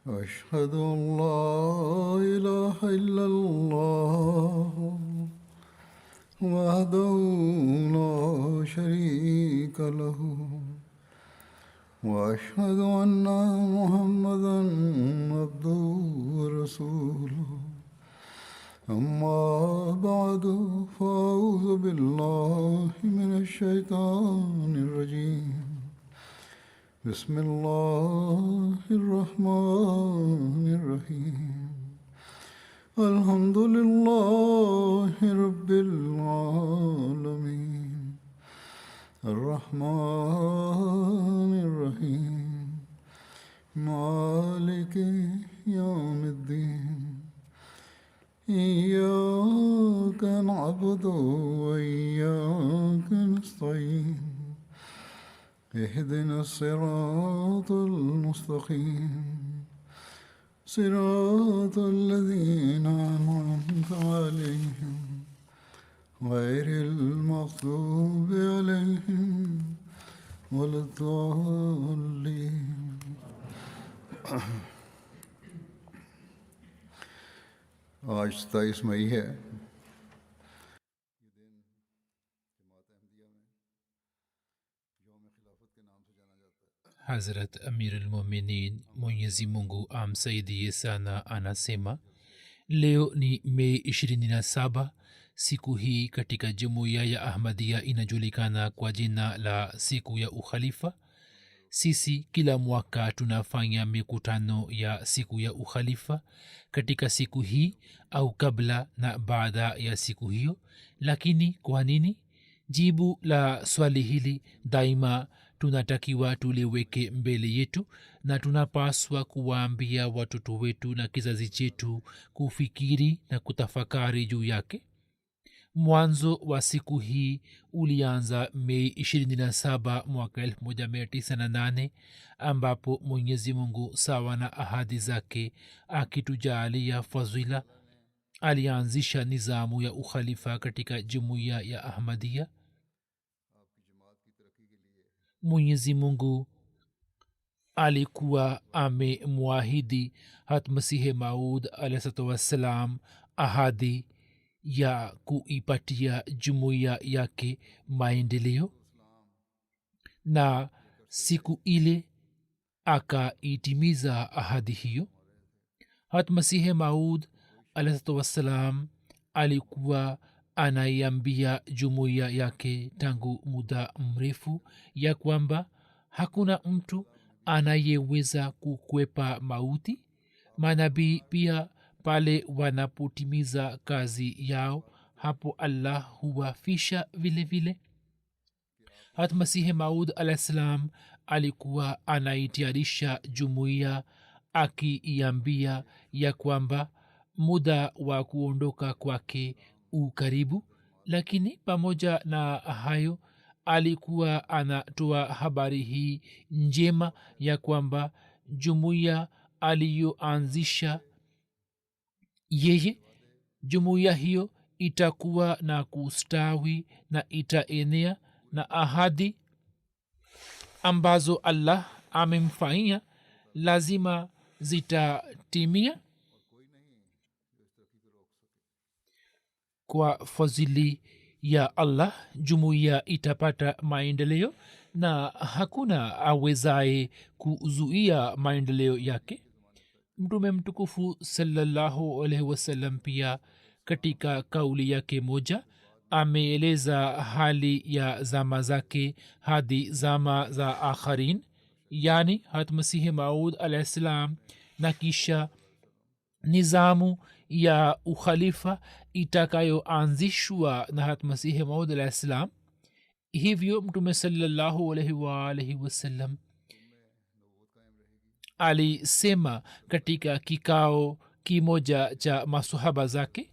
أشهد أن لا إله إلا الله وحده لا شريك له وأشهد أن محمدا عبده ورسوله أما بعد فأعوذ بالله من الشيطان الرجيم بسم الله الرحمن الرحيم الحمد لله رب العالمين الرحمن الرحيم مالك يوم الدين إياك نعبد وإياك نستعين اهدنا الصراط المستقيم صراط الذين أنعمت عليهم غير المغضوب عليهم ولا الضالين आज 27 मई है। Hazrat Amir al-Mu'minin Mwenyezi Mungu amsaidie sana anasema leo ni Mei 27. Siku hii katika jumuiya ya Ahmadiyya inajulikana kwa jina la siku ya ukhalifa. Sisi kila mwaka tunafanya mikutano ya siku ya ukhalifa katika siku hii au kabla na baada ya siku hiyo. Lakini kwa nini? Jibu la swali hili daima tunatakiwa tuliweke mbele yetu na tunapaswa kuwaambia watoto wetu na kizazi chetu kufikiri na kutafakari juu yake. Mwanzo wa siku hii ulianza Mei 27 mwaka 1908 ambapo Mwenyezi Mungu sawa na ahadi zake akitujalia fadhila alianzisha nizamu ya ukhalifa katika jumuiya ya Ahmadiyya. Mwenyezi Mungu alikuwa amemwahidi Hatmasihi Maud alayhi wassalam ahadi ya kuipatia jumuiya yake maendeleo, na siku ile akaitimiza ahadi hiyo. Hatmasihi Maud alayhi wassalam alikuwa anaiambia jumuiya yake tangu muda mrefu ya kwamba hakuna mtu anayeweza kukwepa mauti. Manabii pia pale wanapotimiza kazi yao hapo Allah huwafisha vile vile. Hatmasihi Maud alayhis salam alikuwa anaitayarisha jumuiya akiiambia ya kwamba muda wa kuondoka kwake ukaribu, lakini pamoja na hayo alikuwa anatoa habari hii njema ya kwamba jumuiya aliyoanzisha yeye, jumuiya hiyo itakuwa na kustawi na itaenea, na ahadi ambazo Allah amemfanyia lazima zitatimia. Kwa fadhili ya Allah jumuiya itapata maendeleo na hakuna awezaye kuzuia maendeleo yake. Mtume mtukufu sallallahu alaihi wasallam pia katika kauli yake moja ameeleza hali ya zama zake hadi zama za akharin, yani Hatmasihi Maud alayhi salam, na kisha nizamu ya ukhalifa itakayoanzishwa na Hatmasihi Maud alayhi salam. Hivyo mtume sallallahu alaihi wasallam alisema katika kikao kimoja cha masahaba zake,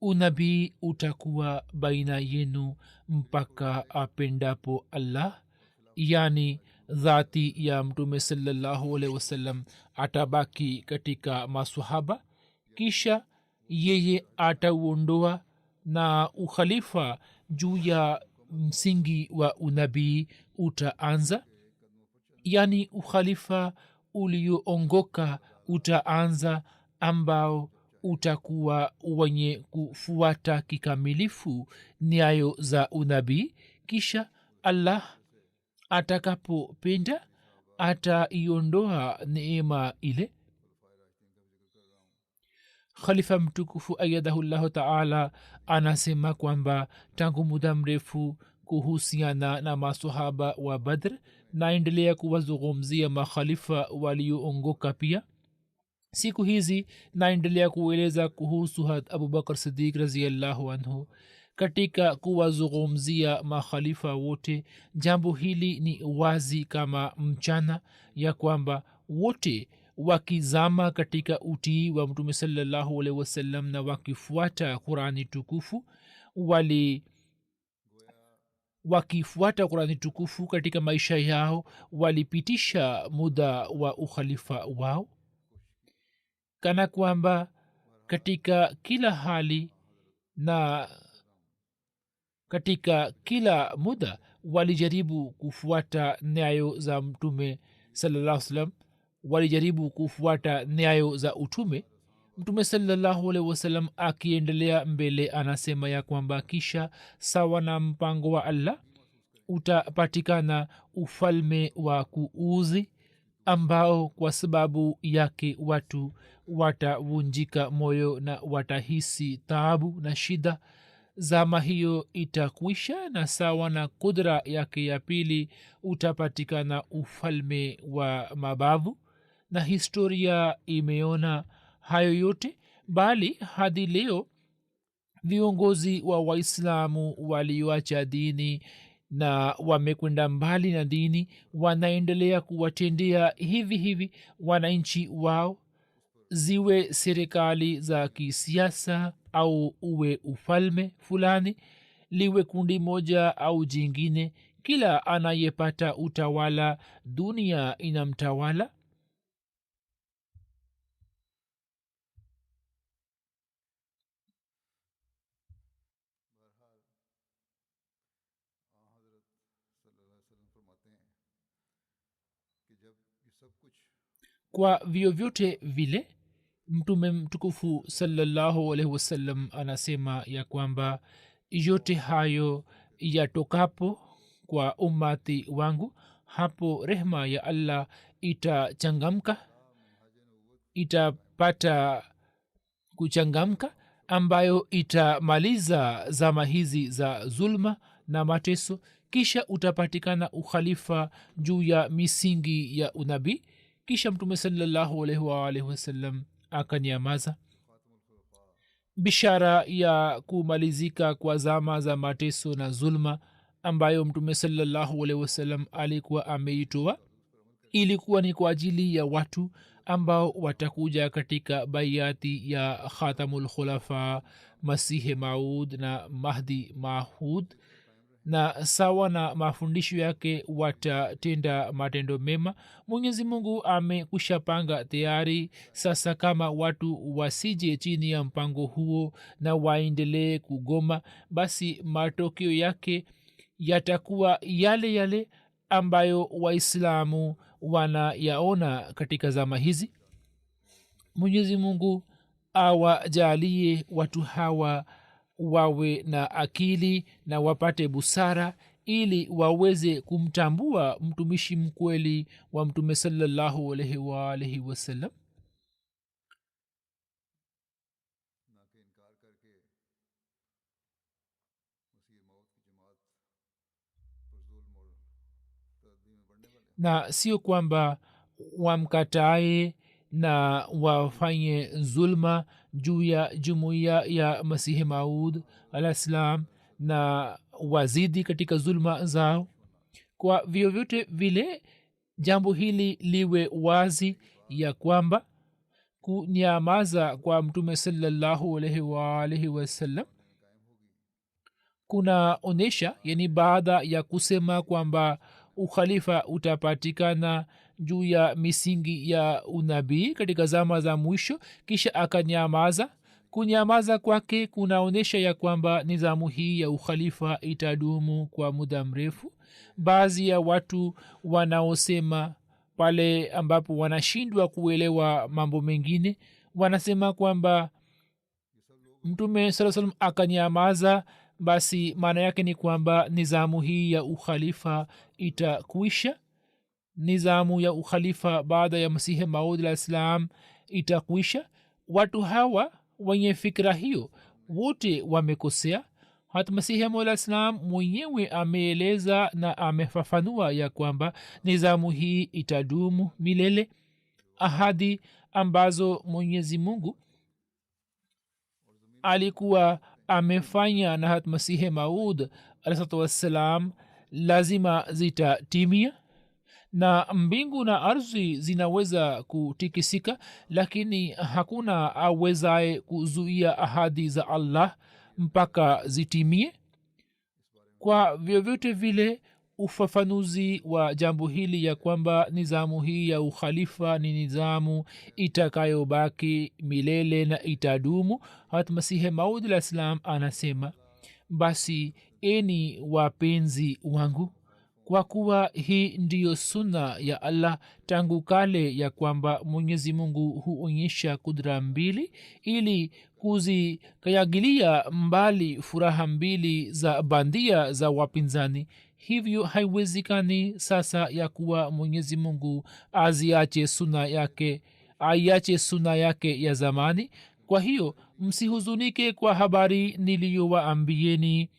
unabii utakuwa baina yenu mpaka apendapo Allah, yani dhati ya mtume sallallahu alaihi wasallam atabaki katika masahaba, kisha yeye atauondoa na ukhalifa juu ya msingi wa unabii utaanza, yani ukhalifa ulioongoka utaanza ambao utakuwa wenye kufuata kikamilifu nyayo za unabii. Kisha allah atakapopenda ataiondoa neema ile. khalifa mtukufu ayadahullahu taala anasema kwamba tangu muda mrefu kuhusiana na masahaba wa badr naendelea kuwazungumzia makhalifa walioongoka. pia siku hizi naendelea kueleza kuhusu abubakar sidik raziallahu anhu. katika kuwazungumzia makhalifa wote, jambo hili ni wazi kama mchana ya kwamba wote wakizama katika utii wa mtume sallallahu alaihi wasallam na wakifuata qurani tukufu wakifuata qurani tukufu katika maisha yao, walipitisha muda wa ukhalifa wao kana kwamba katika kila hali na katika kila muda walijaribu kufuata nyayo za mtume sallallahu salam, walijaribu kufuata nyayo za utume. mtume sallallahu alaihi wasallam akiendelea mbele anasema ya kwamba kisha sawa na mpango wa allah utapatikana ufalme wa kuuzi ambao kwa sababu yake watu watavunjika moyo na watahisi taabu na shida. zama hiyo itakwisha na sawa na kudra yake ya pili utapatikana ufalme wa mabavu, na historia imeona hayo yote. bali hadi leo viongozi wa waislamu walioacha dini na wamekwenda mbali na dini wanaendelea kuwatendea hivi hivi wananchi wao, ziwe serikali za kisiasa au uwe ufalme fulani, liwe kundi moja au jingine. kila anayepata utawala dunia inamtawala. kwa vyovyote vile mtume mtukufu sallallahu alaihi wasallam anasema ya kwamba yote hayo yatokapo kwa umati wangu, hapo rehma ya allah itachangamka, itapata kuchangamka, ambayo itamaliza zama hizi za zulma na mateso. kisha utapatikana ukhalifa juu ya misingi ya unabii. kisha mtume sallallahu alaihi waalihi wasallam akanyamaza. bishara ya kumalizika kwa zama za mateso na zulma ambayo mtume sallallahu alaihi wasallam alikuwa ameitoa ilikuwa ni kwa ajili ya watu ambao watakuja katika baiati ya khatamul khulafa, masihi maud na mahdi mahud, na sawa na mafundisho yake watatenda matendo mema. mwenyezi mungu amekwisha panga tayari. sasa kama watu wasije chini ya mpango huo na waendelee kugoma, basi matokeo yake yatakuwa yale yale ambayo waislamu wanayaona katika zama hizi. mwenyezi mungu awajalie watu hawa wawe na akili na wapate busara ili waweze kumtambua mtumishi mkweli wa mtume sallallahu alaihi waalihi wasallam. na sio kwamba wamkatae na wafanye zulma juu ya jumuiya ya masihi maud alah salam na wazidi katika zulma zao. kwa vyovyote vile jambo hili liwe wazi ya kwamba kunyamaza kwa mtume sallallahu alaihi waalihi wasallam kunaonyesha, yani baada ya kusema kwamba ukhalifa utapatikana juu ya misingi ya unabii katika zama za mwisho, kisha akanyamaza. kunyamaza kwake kunaonyesha ya kwamba nizamu hii ya ukhalifa itadumu kwa muda mrefu. baadhi ya watu wanaosema pale ambapo wanashindwa kuelewa mambo mengine wanasema kwamba mtume saa salam akanyamaza basi maana yake ni kwamba nizamu hii ya ukhalifa itakuisha nizamu ya ukhalifa baada ya masihi maud alah ssalam itakuisha watu hawa wenye fikira hiyo wote wamekosea hata masihi maud alah ssalam mwenyewe ameeleza na amefafanua ya kwamba nizamu hii itadumu milele ahadi ambazo mwenyezi mungu alikuwa amefanya na hat masihi maud alahsatu wassalam lazima zitatimia na mbingu na ardhi zinaweza kutikisika lakini hakuna awezaye kuzuia ahadi za allah mpaka zitimie kwa vyovyote vile ufafanuzi wa jambo hili ya kwamba nizamu hii ya ukhalifa ni nizamu itakayobaki milele na itadumu hat masihe maud alah ssalam anasema basi eni wapenzi wangu kwa kuwa hii ndiyo sunna ya allah tangu kale ya kwamba mwenyezi mungu huonyesha kudra mbili ili kuzikayagilia mbali furaha mbili za bandia za wapinzani hivyo haiwezekani sasa ya kuwa mwenyezi mungu aiache suna yake ya zamani kwa hiyo msihuzunike kwa habari niliyowaambieni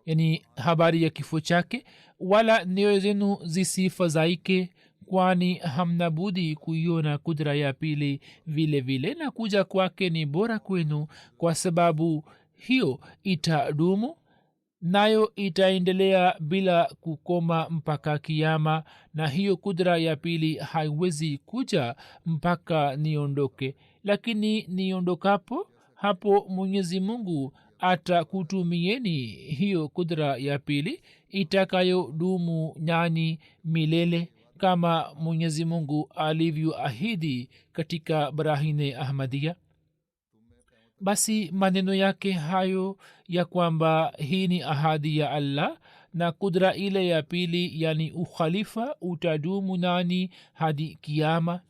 yani habari ya kifo chake wala nyoyo zenu zisifadhaike kwani hamna budi kuiona kudra ya pili vile vile na kuja kwake ni bora kwenu kwa sababu hiyo itadumu nayo itaendelea bila kukoma mpaka kiama na hiyo kudra ya pili haiwezi kuja mpaka niondoke lakini niondokapo hapo mwenyezi mungu atakutumieni hiyo kudra ya pili itakayodumu nyani milele kama mwenyezi mungu alivyoahidi katika brahine ahmadia basi maneno yake hayo ya kwamba hii ni ahadi ya allah na kudra ile ya pili yani ukhalifa utadumu nani hadi kiama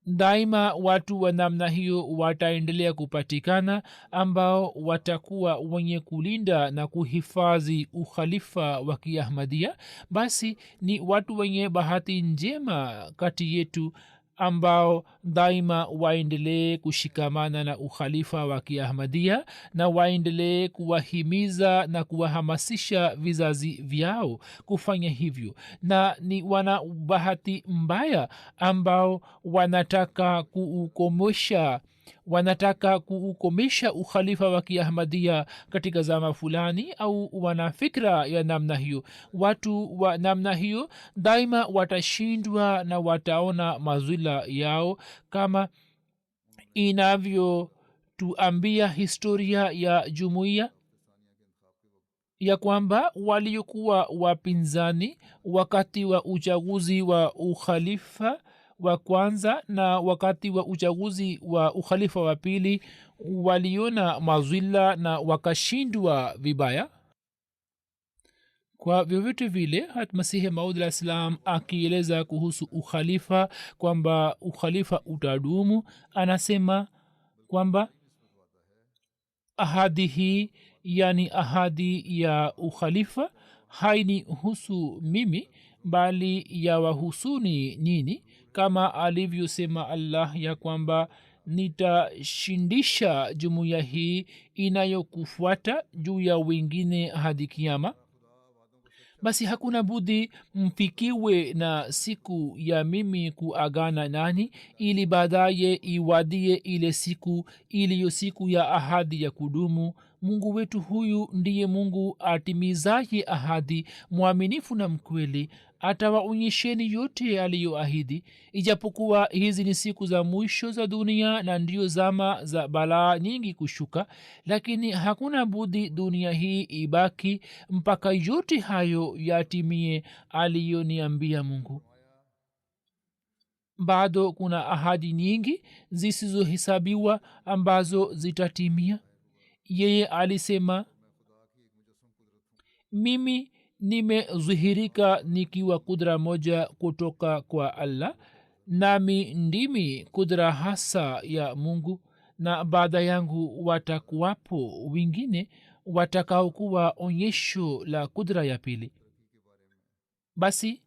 daima watu wa namna hiyo wataendelea kupatikana ambao watakuwa wenye kulinda na kuhifadhi ukhalifa wa kiahmadia basi ni watu wenye bahati njema kati yetu ambao daima waendelee kushikamana na ukhalifa wa kiahmadia na waendelee kuwahimiza na kuwahamasisha vizazi vyao kufanya hivyo na ni wana bahati mbaya ambao wanataka kuukomesha ukhalifa wa kiahmadia katika zama fulani au wana fikra ya namna hiyo watu wa namna hiyo daima watashindwa na wataona mazwila yao kama inavyotuambia historia ya jumuiya ya kwamba waliokuwa wapinzani wakati wa uchaguzi wa ukhalifa wa kwanza na wakati wa uchaguzi wa ukhalifa wa pili waliona mazwila na wakashindwa vibaya kwa vyovyote vile hat masihi maud alah ssalam akieleza kuhusu ukhalifa kwamba ukhalifa utadumu anasema kwamba ahadi hii yani ahadi ya ukhalifa hainihusu mimi bali ya wahusuni nini kama alivyosema allah ya kwamba nitashindisha jumuiya hii inayokufuata juu ya wengine hadi kiama basi hakuna budi mfikiwe na siku ya mimi kuagana nani ili baadaye iwadie ile siku iliyo siku ya ahadi ya kudumu mungu wetu huyu ndiye mungu atimizaye ahadi mwaminifu na mkweli atawaonyesheni yote aliyoahidi ijapokuwa hizi ni siku za mwisho za dunia na ndio zama za balaa nyingi kushuka lakini hakuna budi dunia hii ibaki mpaka yote hayo yatimie aliyoniambia mungu bado kuna ahadi nyingi zisizohesabiwa ambazo zitatimia yeye alisema mimi nimedhihirika nikiwa kudra moja kutoka kwa allah, nami ndimi kudra hasa ya mungu, na baada yangu watakuwapo wengine watakaokuwa onyesho la kudra ya pili. basi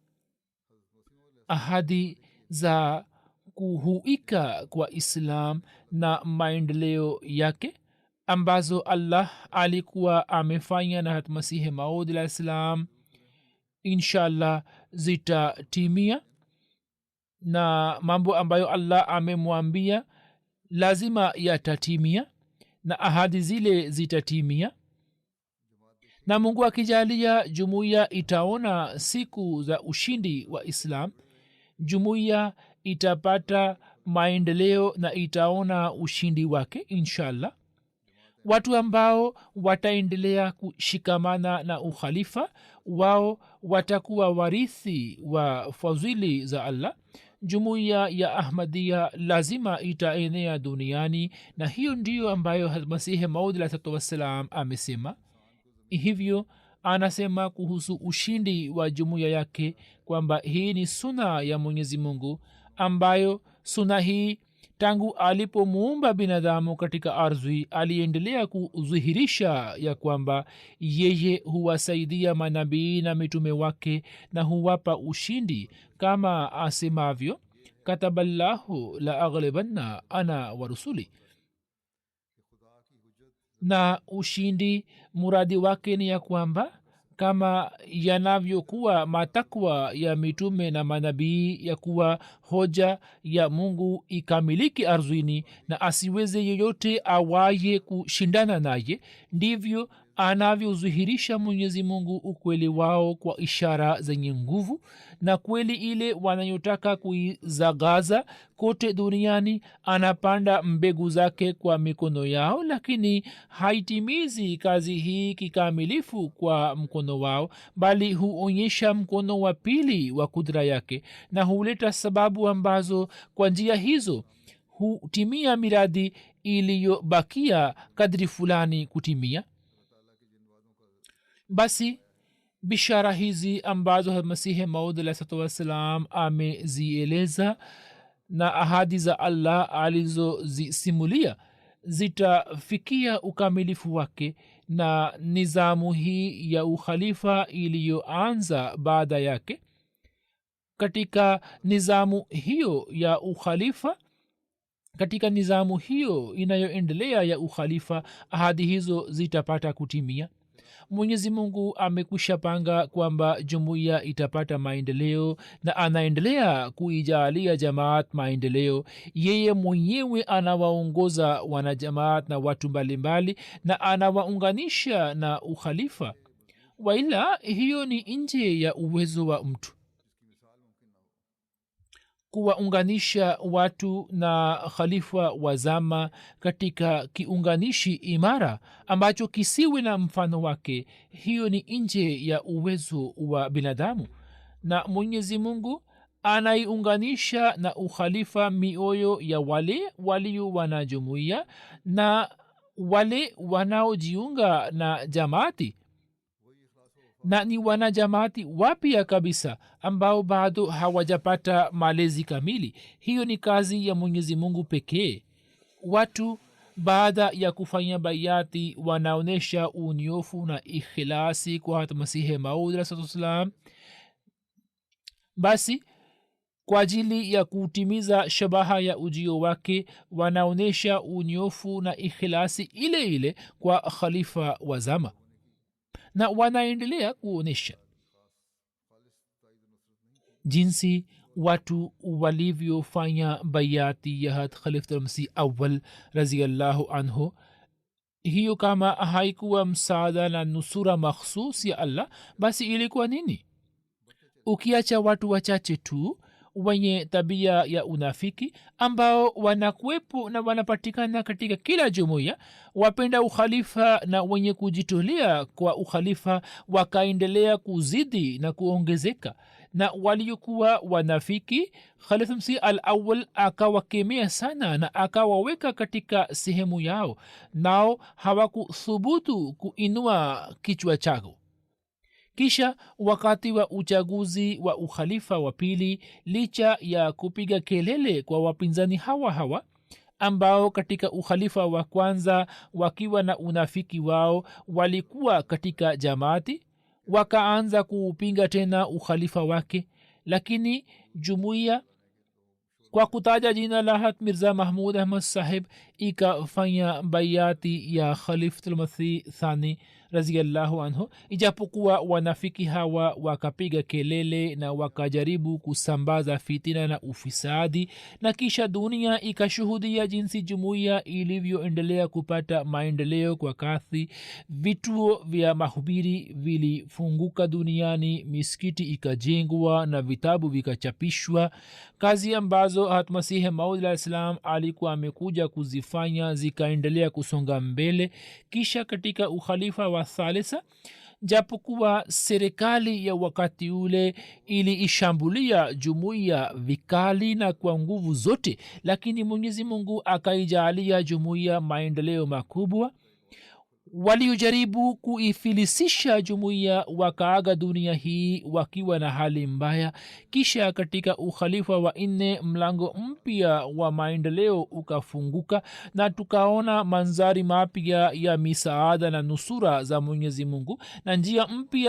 ahadi za kuhuika kwa islam na maendeleo yake ambazo allah alikuwa amefanya na hatmasihi maud alah salam inshallah zitatimia, na mambo ambayo allah amemwambia lazima yatatimia na ahadi zile zitatimia, na mungu akijalia jumuiya itaona siku za ushindi wa islam. Jumuiya itapata maendeleo na itaona ushindi wake inshallah. watu ambao wataendelea kushikamana na ukhalifa wao watakuwa warithi wa fadhili za allah. jumuiya ya ahmadia lazima itaenea duniani, na hiyo ndiyo ambayo masihi maud alaihi wassalam amesema. hivyo anasema kuhusu ushindi wa jumuiya yake kwamba hii ni suna ya mwenyezi mungu, ambayo suna hii tangu alipomuumba binadamu katika ardhi aliendelea kudhihirisha ya kwamba yeye huwasaidia manabii na mitume wake na huwapa ushindi, kama asemavyo kataballahu la aghlibanna ana wa rusuli. na ushindi muradi wake ni ya kwamba kama yanavyokuwa matakwa ya mitume na manabii ya kuwa hoja ya mungu ikamiliki ardhini na asiweze yeyote awaye kushindana naye, ndivyo anavyodhihirisha mwenyezi mungu ukweli wao kwa ishara zenye nguvu, na kweli ile wanayotaka kuizagaza kote duniani anapanda mbegu zake kwa mikono yao, lakini haitimizi kazi hii kikamilifu kwa mkono wao, bali huonyesha mkono wa pili wa kudra yake na huleta sababu ambazo kwa njia hizo hutimia miradi iliyobakia kadri fulani kutimia. basi bishara hizi ambazo masihi maud alaihi wassalam amezieleza na ahadi za allah alizozisimulia zitafikia ukamilifu wake, na nizamu hii ya ukhalifa iliyoanza baada yake. katika nizamu hiyo ya ukhalifa, katika nizamu hiyo inayoendelea ya ukhalifa, ahadi hizo zitapata kutimia. mwenyezi mungu amekwisha panga kwamba jumuiya itapata maendeleo na anaendelea kuijaalia jamaat maendeleo. yeye mwenyewe anawaongoza wanajamaat na watu mbalimbali na anawaunganisha na ukhalifa, waila hiyo ni nje ya uwezo wa mtu. kuwaunganisha watu na khalifa wa zama katika kiunganishi imara ambacho kisiwe na mfano wake, hiyo ni nje ya uwezo wa binadamu. na mwenyezi mungu anaiunganisha na ukhalifa mioyo ya wale walio wanajumuia na wale wanaojiunga na jamaati, na ni wanajamaati wapya kabisa ambao bado hawajapata malezi kamili. hiyo ni kazi ya mwenyezi mungu pekee. watu baada ya kufanya bayati wanaonyesha unyofu na ikhilasi kwa hata masihi maud alaihi wasallam. basi kwa ajili ya kutimiza shabaha ya ujio wake wanaonyesha unyofu na ikhilasi ile ile kwa khalifa wa zama, na wanaendelea kuonyesha jinsi watu walivyofanya bayati ya hat khalifatul-masih awal raziallahu anhu. hiyo kama haikuwa msaada na nusura makhsus ya allah, basi ilikuwa nini? ukiacha watu wachache tu wenye tabia ya unafiki ambao wanakuwepo na wanapatikana katika kila jumuiya, wapenda ukhalifa na wenye kujitolea kwa ukhalifa wakaendelea kuzidi na kuongezeka, na waliokuwa wanafiki khalifa msih al awal akawakemea sana na akawaweka katika sehemu yao, nao hawakuthubutu kuinua kichwa chao. kisha wakati wa uchaguzi wa ukhalifa wa pili, licha ya kupiga kelele kwa wapinzani hawa ambao katika ukhalifa wa kwanza wakiwa na unafiki wao walikuwa katika jamaati, wakaanza kuupinga tena ukhalifa wake, lakini jumuiya kwa kutaja jina la Hat Mirza Mahmud Ahmad Sahib ikafanya bayati ya Khalifatulmasih Thani raziyallahu anhu. Ijapokuwa wanafiki hawa wakapiga kelele na wakajaribu kusambaza fitina na ufisadi, na kisha dunia ikashuhudia jinsi jumuiya ilivyoendelea kupata maendeleo kwa kasi. Vituo vya mahubiri vilifunguka duniani, misikiti ikajengwa na vitabu vikachapishwa. Kazi ambazo Hatmasihi Maud alayhi salam alikuwa amekuja kuzifanya zikaendelea kusonga mbele. Kisha katika ukhalifa wa thalitha, japokuwa serikali ya wakati ule iliishambulia jumuiya vikali na kwa nguvu zote, lakini Mwenyezi Mungu akaijalia jumuiya maendeleo makubwa. Waliojaribu kuifilisisha jumuiya wakaaga dunia hii wakiwa na hali mbaya. Kisha katika ukhalifa wa nne, mlango mpya wa maendeleo ukafunguka na tukaona manzari mapya ya misaada na nusura za Mwenyezi Mungu, na njia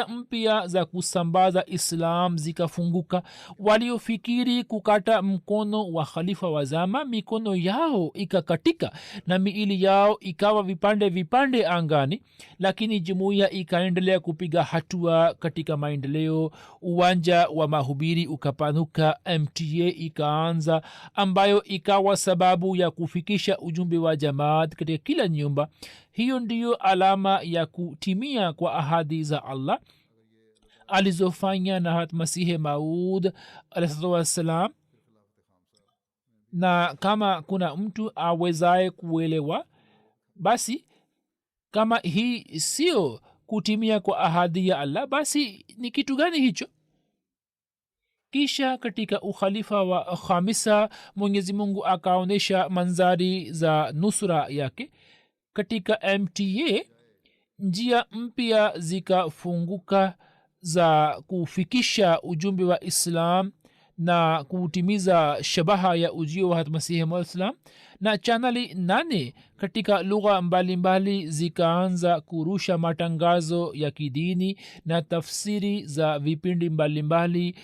mpya za kusambaza Islam zikafunguka. Waliofikiri kukata mkono wa khalifa wa zama, mikono yao ikakatika na miili yao ikawa vipande angani, lakini jumuiya ikaendelea kupiga hatua katika maendeleo. Uwanja wa mahubiri ukapanuka, MTA ikaanza, ambayo ikawa sababu ya kufikisha ujumbe wa jamaat katika kila nyumba. Hiyo ndiyo alama ya kutimia kwa ahadi za Allah alizofanya na Hatmasihi Maud alayhi wassalam. Na kama kuna mtu awezaye kuelewa, basi kama hii sio kutimia kwa ahadi ya Allah, basi ni kitu gani hicho? Kisha katika ukhalifa wa khamisa, Mwenyezi Mungu akaonesha manzari za nusra yake. Katika MTA njia mpya zikafunguka za kufikisha ujumbe wa Islam na kutimiza shabaha ya ujio wa Hatmasihi Maud Islam, na chaneli 8 katika lugha mbalimbali zikaanza kurusha matangazo ya kidini, na tafsiri za vipindi mbalimbali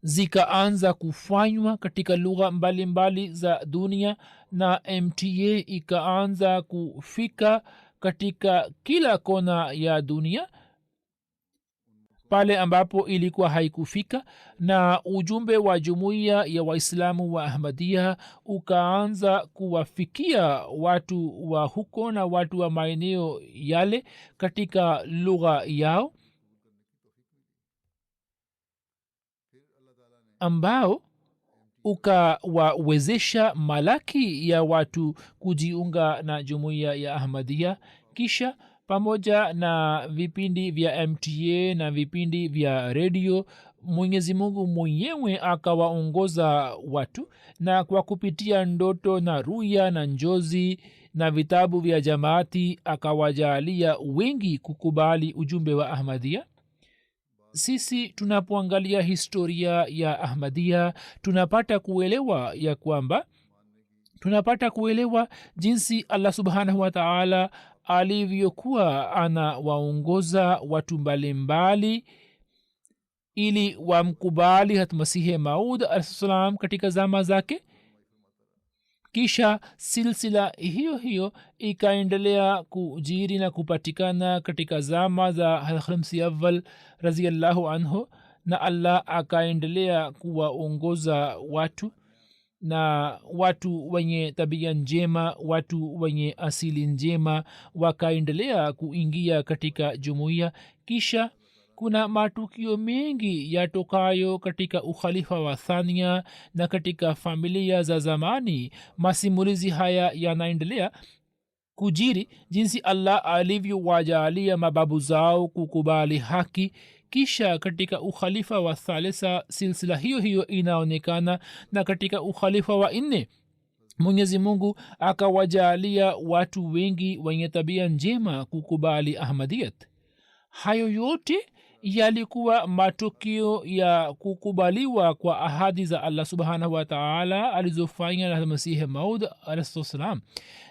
zikaanza kufanywa katika lugha mbalimbali za dunia, na MTA ikaanza kufika katika kila kona ya dunia pale ambapo ilikuwa haikufika, na ujumbe wa jumuiya ya Waislamu wa Ahmadiyya ukaanza kuwafikia watu wa huko na watu wa maeneo yale katika lugha yao, ambao ukawawezesha malaki ya watu kujiunga na jumuiya ya Ahmadiyya. Kisha pamoja na vipindi vya MTA na vipindi vya redio, Mwenyezi Mungu mwenyewe akawaongoza watu, na kwa kupitia ndoto na ruya na njozi na vitabu vya jamaati akawajalia wengi kukubali ujumbe wa Ahmadiyya. Sisi tunapoangalia historia ya Ahmadiyya tunapata kuelewa jinsi Allah subhanahu wa ta'ala alivyokuwa anawaongoza watu mbalimbali ili wamkubali Hatmasihi Maud alayhi salam katika zama zake. Kisha silsila hiyo ikaendelea kujiri na kupatikana katika zama za Khamsi Awwal raziyallahu anhu, na Allah akaendelea kuwaongoza watu, na watu wenye tabia njema, watu wenye asili njema wakaendelea kuingia katika jumuiya. Kisha kuna matukio mengi yatokayo katika ukhalifa wa thania na katika familia za zamani. Masimulizi haya yanaendelea kujiri jinsi Allah alivyowajalia mababu zao kukubali haki. Kisha katika ukhalifa wa thalitha silsila hiyo inaonekana, na katika ukhalifa wa nne Mwenyezi Mungu akawajalia watu wengi wenye tabia njema kukubali Ahmadiyat. hayo yote yalikuwa matukio ya kukubaliwa kwa ahadi za allah subhanahu wa taala alizofanya na masihi maud alaihissalam.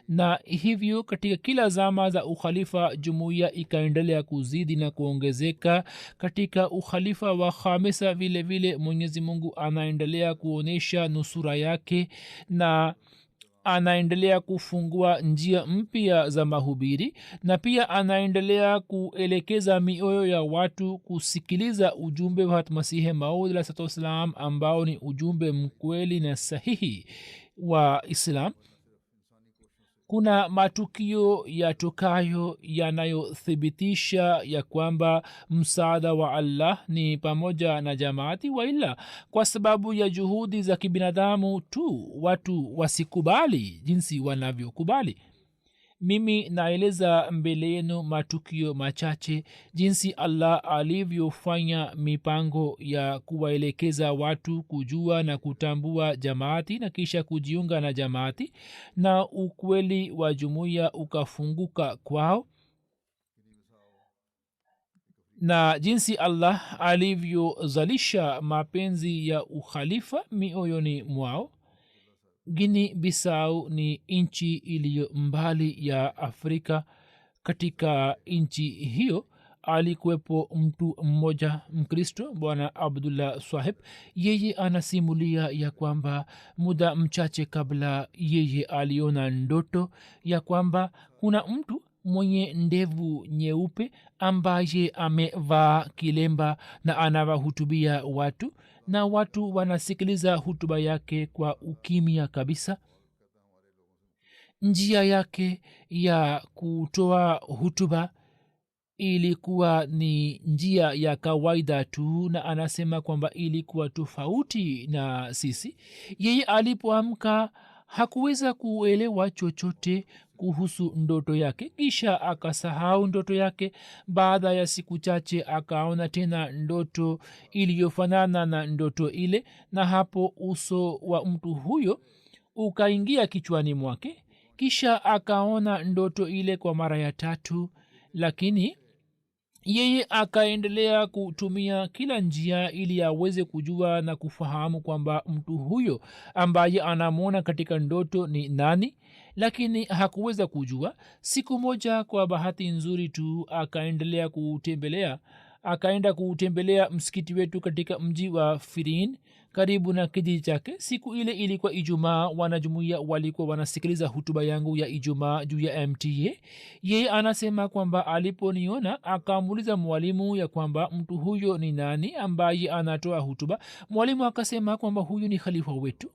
Na hivyo katika kila zama za ukhalifa jumuiya ikaendelea kuzidi na kuongezeka. Katika ukhalifa wa khamisa vile vile mwenyezi mungu anaendelea kuonyesha nusura yake na anaendelea kufungua njia mpya za mahubiri, na pia anaendelea kuelekeza mioyo ya watu kusikiliza ujumbe wa masihi maud alaihis salam ambao ni ujumbe mkweli na sahihi wa islam. Kuna matukio yatokayo yanayothibitisha ya kwamba msaada wa allah ni pamoja na jamaati, waila kwa sababu ya juhudi za kibinadamu tu watu wasikubali jinsi wanavyokubali. mimi naeleza mbele yenu matukio machache jinsi allah alivyofanya mipango ya kuwaelekeza watu kujua na kutambua jamaati na kisha kujiunga na jamaati, na ukweli wa jumuiya ukafunguka kwao, na jinsi allah alivyozalisha mapenzi ya ukhalifa mioyoni mwao. Guinea Bissau ni nchi iliyo mbali ya Afrika. Katika nchi hiyo alikuwepo mtu mmoja Mkristo, bwana Abdullah Swahib. Yeye anasimulia ya kwamba muda mchache kabla yeye aliona ndoto ya kwamba kuna mtu mwenye ndevu nyeupe ambaye amevaa kilemba na anawahutubia watu, na watu wanasikiliza hutuba yake kwa ukimya kabisa. Njia yake ya kutoa hutuba ilikuwa ni njia ya kawaida tu, na anasema kwamba ilikuwa tofauti na sisi. Yeye alipoamka hakuweza kuelewa chochote kuhusu ndoto yake, kisha akasahau ndoto yake. Baada ya siku chache akaona tena ndoto iliyofanana na ndoto ile, na hapo uso wa mtu huyo ukaingia kichwani mwake. Kisha akaona ndoto ile kwa mara ya tatu, lakini yeye akaendelea kutumia kila njia ili aweze kujua na kufahamu kwamba mtu huyo ambaye anamwona katika ndoto ni nani, lakini hakuweza kujua. Siku moja kwa bahati nzuri tu akaenda kutembelea msikiti wetu katika mji wa Firin karibu na kijiji chake. Siku ile ilikuwa Ijumaa. Wanajumuia walikuwa wanasikiliza hutuba yangu ya Ijumaa juu ya MTA. Yeye anasema kwamba aliponiona akamuuliza mwalimu ya kwamba mtu huyo ni nani ambaye anatoa hutuba. Mwalimu akasema kwamba huyu ni khalifa wetu.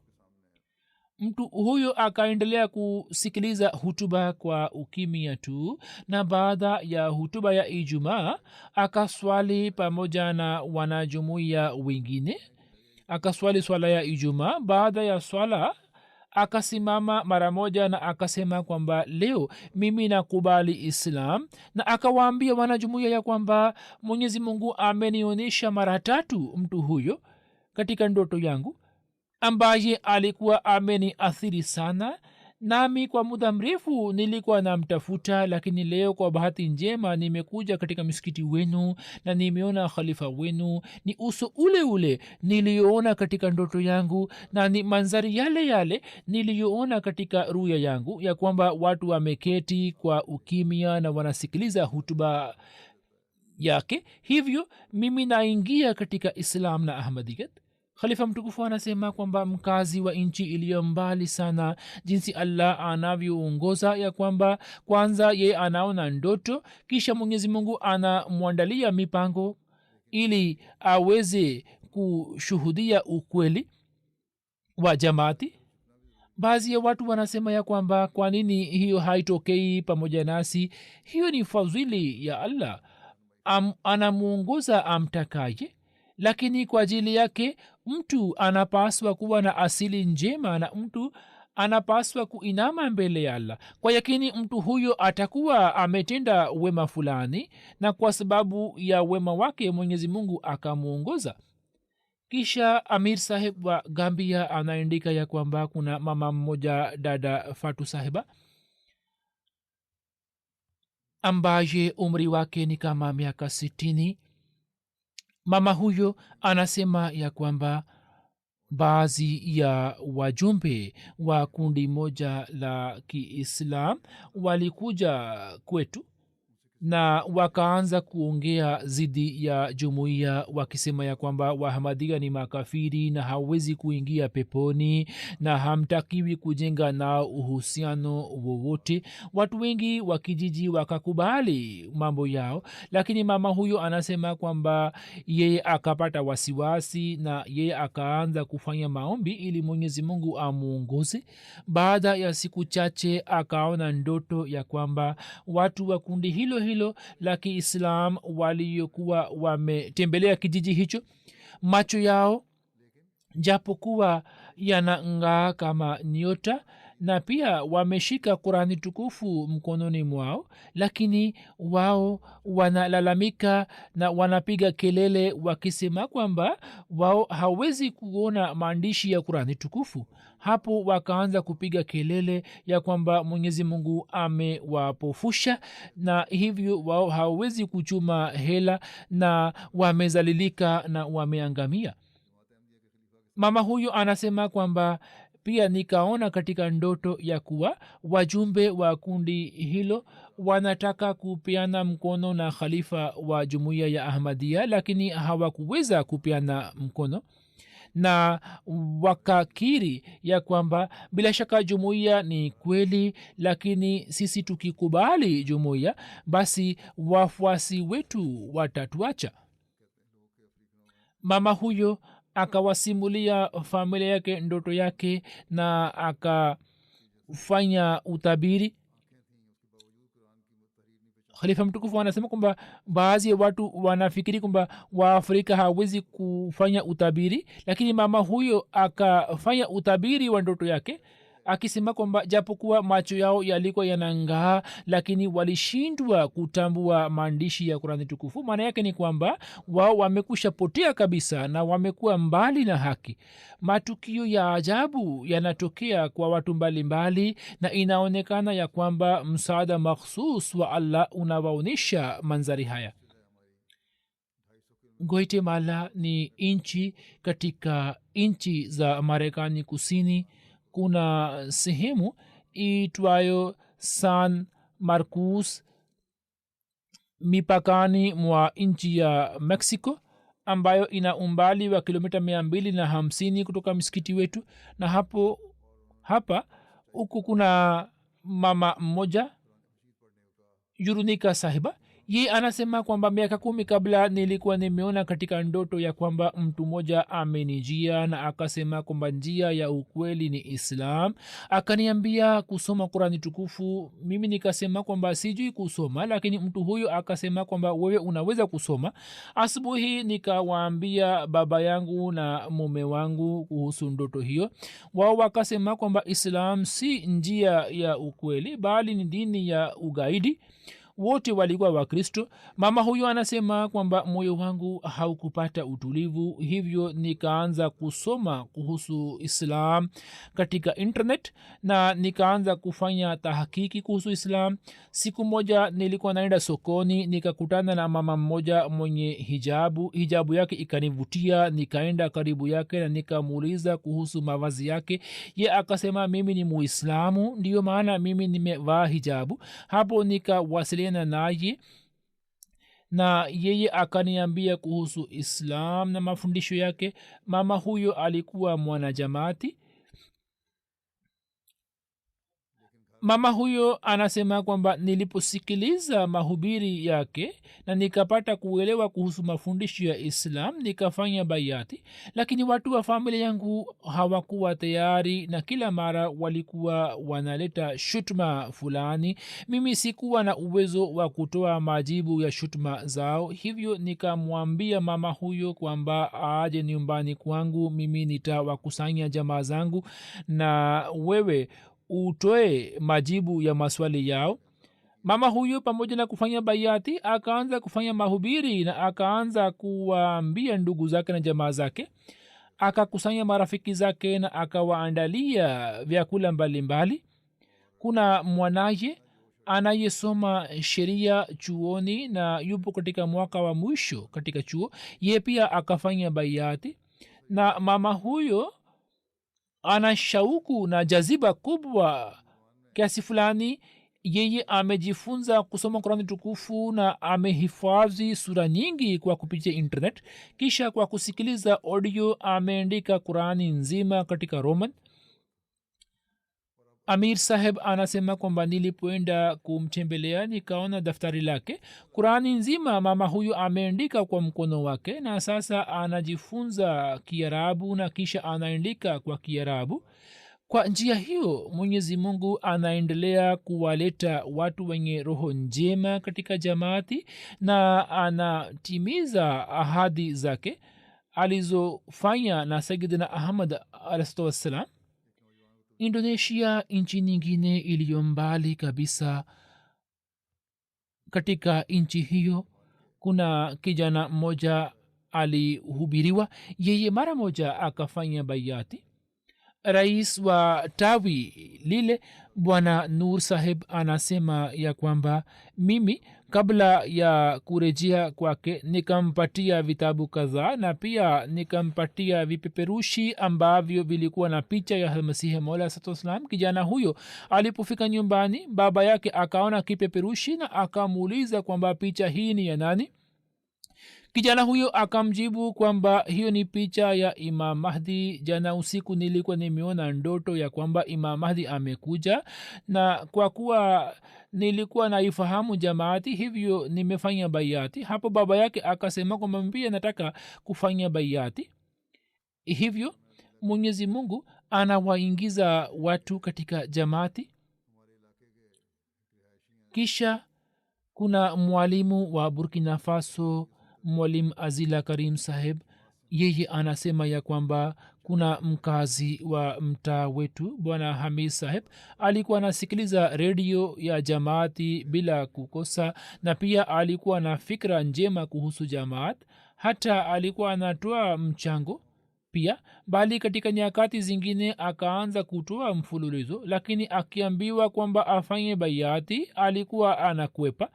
Mtu huyo akaendelea kusikiliza hutuba kwa ukimya tu, na baada ya hutuba ya Ijumaa akaswali pamoja na wanajumuia wengine. Akaswali swala ya Ijumaa. Baada ya swala akasimama mara moja na akasema kwamba leo mimi nakubali Islam, na akawaambia wanajumuia ya kwamba Mwenyezi Mungu amenionyesha mara tatu mtu huyo katika ndoto yangu ambaye alikuwa ameniathiri sana, nami kwa muda mrefu nilikuwa namtafuta, lakini leo kwa bahati njema nimekuja katika msikiti wenu na nimeona khalifa wenu. Ni uso ule ule niliyoona katika ndoto yangu, na ni manzari yale yale niliyoona katika ruya yangu, ya kwamba watu wameketi kwa ukimya na wanasikiliza hutuba yake. Hivyo mimi naingia katika Islam na Ahmadiyat. Khalifa mtukufu anasema kwamba mkazi wa nchi iliyo mbali sana, jinsi allah anavyoongoza ya kwamba kwanza ye anaona ndoto, kisha mwenyezi mungu anamwandalia mipango ili aweze kushuhudia ukweli wa jamaati. baadhi ya watu wanasema ya kwamba kwa nini hiyo haitokei pamoja nasi? Hiyo ni fadhili ya allah, anamuongoza amtakaye, lakini kwa ajili yake mtu anapaswa kuwa na asili njema, na mtu anapaswa kuinama mbele ya allah. Kwa yakini mtu huyo atakuwa ametenda wema fulani, na kwa sababu ya wema wake mwenyezi mungu akamwongoza. kisha amir saheb wa gambia anaandika ya kwamba kuna mama mmoja, dada Fatu sahiba, ambaye umri wake ni kama miaka 60. mama huyo anasema ya kwamba baadhi ya wajumbe wa kundi moja la kiislam walikuja kwetu na wakaanza kuongea zidi ya jumuiya wakisema ya kwamba wahamadia ni makafiri na hawezi kuingia peponi na hamtakiwi kujenga nao uhusiano wowote. watu wengi wa kijiji wakakubali mambo yao, lakini mama huyo anasema kwamba yeye akapata wasiwasi na yeye akaanza kufanya maombi ili mwenyezi mungu amuongoze. baada ya siku chache akaona ndoto ya kwamba watu wa kundi hilo la kiislam waliokuwa wametembelea kijiji hicho, macho yao japokuwa yanang'aa kama nyota na pia wameshika qurani tukufu mkononi mwao, lakini wao wanalalamika na wanapiga kelele wakisema kwamba wao hawezi kuona maandishi ya qurani tukufu. hapo wakaanza kupiga kelele ya kwamba mwenyezi mungu amewapofusha na hivyo wao hawezi kuchuma hela na wamezalilika na wameangamia. mama huyo anasema kwamba pia nikaona katika ndoto ya kuwa wajumbe wa kundi hilo wanataka kupeana mkono na khalifa wa jumuiya ya ahmadia, lakini hawakuweza kupeana mkono na wakakiri ya kwamba bila shaka jumuiya ni kweli, lakini sisi tukikubali jumuiya basi wafuasi wetu watatuacha. mama huyo akawasimulia familia yake ndoto yake na akafanya utabiri. khalifa mtukufu anasema kwamba baadhi ya watu wanafikiri kwamba waafrika hawezi kufanya utabiri, lakini mama huyo akafanya utabiri wa ndoto yake akisema kwamba japokuwa macho yao yalikuwa yanangaa, lakini walishindwa kutambua maandishi ya qurani tukufu. maana yake ni kwamba wao wamekusha potea kabisa na wamekuwa mbali na haki. matukio ya ajabu yanatokea kwa watu mbalimbali na inaonekana ya kwamba msaada makhsus wa allah unawaonyesha manzari haya. guatemala ni nchi katika nchi za marekani kusini. kuna sehemu itwayo san marcos mipakani mwa nchi ya mexico ambayo ina umbali wa kilomita 250 kutoka msikiti wetu. na hapa huku kuna mama mmoja yurunika sahiba. ye anasema kwamba miaka 10 kabla nilikuwa nimeona katika ndoto ya kwamba mtu mmoja amenijia na akasema kwamba njia ya ukweli ni islam. akaniambia kusoma qurani tukufu. mimi nikasema kwamba sijui kusoma, lakini mtu huyo akasema kwamba wewe unaweza kusoma. asubuhi nikawaambia baba yangu na mume wangu kuhusu ndoto hiyo. wao wakasema kwamba islam si njia ya ukweli bali ni dini ya ugaidi. wote walikuwa wakristo. mama huyo anasema kwamba moyo wangu haukupata utulivu, hivyo nikaanza kusoma kuhusu islam katika internet na nikaanza kufanya tahakiki kuhusu islam. siku moja nilikuwa naenda sokoni, nikakutana na mama mmoja mwenye hijabu yake ikanivutia. nikaenda karibu yake na nikamuuliza kuhusu mavazi yake. ye akasema mimi ni muislamu, ndiyo maana mimi nimevaa hijabu. hapo nikawasiliana naye na yeye akaniambia kuhusu islam na mafundisho yake. mama huyo alikuwa mwanajamaati. mama huyo anasema kwamba niliposikiliza mahubiri yake na nikapata kuelewa kuhusu mafundisho ya islam nikafanya baiati, lakini watu wa familia yangu hawakuwa tayari na kila mara walikuwa wanaleta shutma fulani. mimi sikuwa na uwezo wa kutoa majibu ya shutma zao, hivyo nikamwambia mama huyo kwamba aje nyumbani kwangu, mimi nitawakusanya jamaa zangu na wewe utoe majibu ya maswali yao. mama huyo pamoja na kufanya baiati akaanza kufanya mahubiri na akaanza kuwaambia ndugu zake na jamaa zake. akakusanya marafiki zake na akawaandalia vyakula mbalimbali. kuna mwanaye anayesoma sheria chuoni na yupo katika mwaka wa mwisho katika chuo, ye pia akafanya baiati. Na mama huyo ana shauku na jaziba kubwa kiasi fulani. Yeye amejifunza kusoma Qurani tukufu na amehifadhi sura nyingi kwa kupitia internet. Kisha kwa kusikiliza audio ameandika Qurani nzima katika Roman. Amir saheb anasema kwamba nilipoenda kumtembelea nikaona daftari lake. Qurani nzima mama huyu ameandika kwa mkono wake, na sasa anajifunza Kiarabu na kisha anaandika kwa Kiarabu. Kwa njia hiyo Mwenyezi Mungu anaendelea kuwaleta watu wenye roho njema katika jamaati na anatimiza ahadi zake alizofanya na Sayyidina Ahmad alayhi wassalam. Indonesia, nchi nyingine iliyo mbali kabisa, katika nchi hiyo kuna kijana mmoja alihubiriwa. Yeye mara moja akafanya baiati. Rais wa tawi lile bwana Nur Saheb anasema ya kwamba mimi kabla ya kurejea kwake nikampatia vitabu kadhaa na pia nikampatia vipeperushi ambavyo vilikuwa na picha ya Masihi Maula sallam. Kijana huyo alipofika nyumbani, baba yake akaona kipeperushi na akamuuliza kwamba picha hii ni ya nani. Kijana huyo akamjibu kwamba hiyo ni picha ya Imam Mahdi. Jana usiku nilikuwa nimeona ndoto ya kwamba Imam Mahdi amekuja, na kwa kuwa nilikuwa naifahamu jamaati, hivyo nimefanya baiati. Hapo baba yake akasema kwamba pia nataka kufanya baiati. Hivyo Mwenyezi Mungu anawaingiza watu katika jamaati. Kisha kuna mwalimu wa Burkina Faso, Mwalim Azila Karim Saheb. Yeye anasema ya kwamba kuna mkazi wa mtaa wetu bwana Hamid Saheb alikuwa anasikiliza redio ya jamaati bila kukosa, na pia alikuwa na fikra njema kuhusu jamaat. Hata alikuwa anatoa mchango pia, bali katika nyakati zingine akaanza kutoa mfululizo, lakini akiambiwa kwamba afanye baiati alikuwa anakwepa.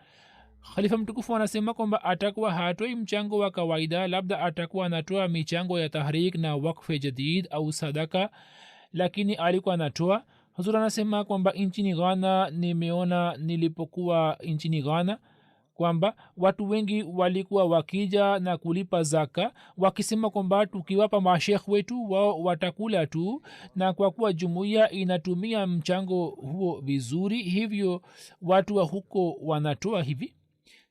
Khalifa mtukufu anasema kwamba atakuwa hatoi mchango wa kawaida, labda atakuwa anatoa michango ya tahrik na wakfe jadid au sadaka, lakini alikuwa anatoa. Huzur anasema kwamba nchini Ghana, nimeona nilipokuwa nchini Ghana kwamba watu wengi walikuwa wakija na kulipa zaka wakisema kwamba tukiwapa mashekh wetu wao watakula tu, na kwa kuwa jumuiya inatumia mchango huo vizuri, hivyo watu wa huko wanatoa hivi.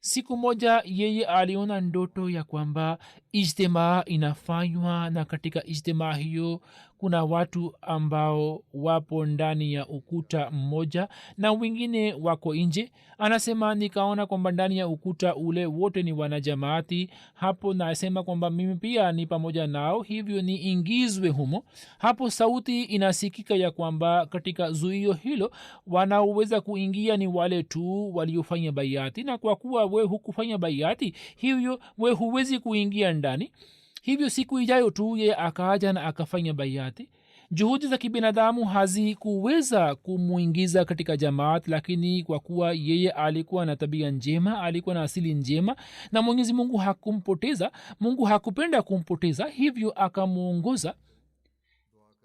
Siku moja yeye aliona ndoto ya kwamba ijtimaa inafanywa, na katika ijtimaa hiyo kuna watu ambao wapo ndani ya ukuta mmoja na wengine wako nje. Anasema nikaona kwamba ndani ya ukuta ule wote ni wanajamaati. Hapo nasema kwamba mimi pia ni pamoja nao, hivyo niingizwe humo. Hapo sauti inasikika ya kwamba katika zuio hilo wanaoweza kuingia ni wale tu waliofanya baiati, na kwa kuwa we hukufanya baiati, hivyo we huwezi kuingia ndani. Hivyo siku ijayo tu ye akaja na akafanya baiati. Juhudi za kibinadamu hazikuweza kumuingiza katika jamaat, lakini kwa kuwa yeye alikuwa na tabia njema, alikuwa na asili njema, na Mwenyezi Mungu hakumpoteza, Mungu hakupenda kumpoteza, hivyo akamuongoza.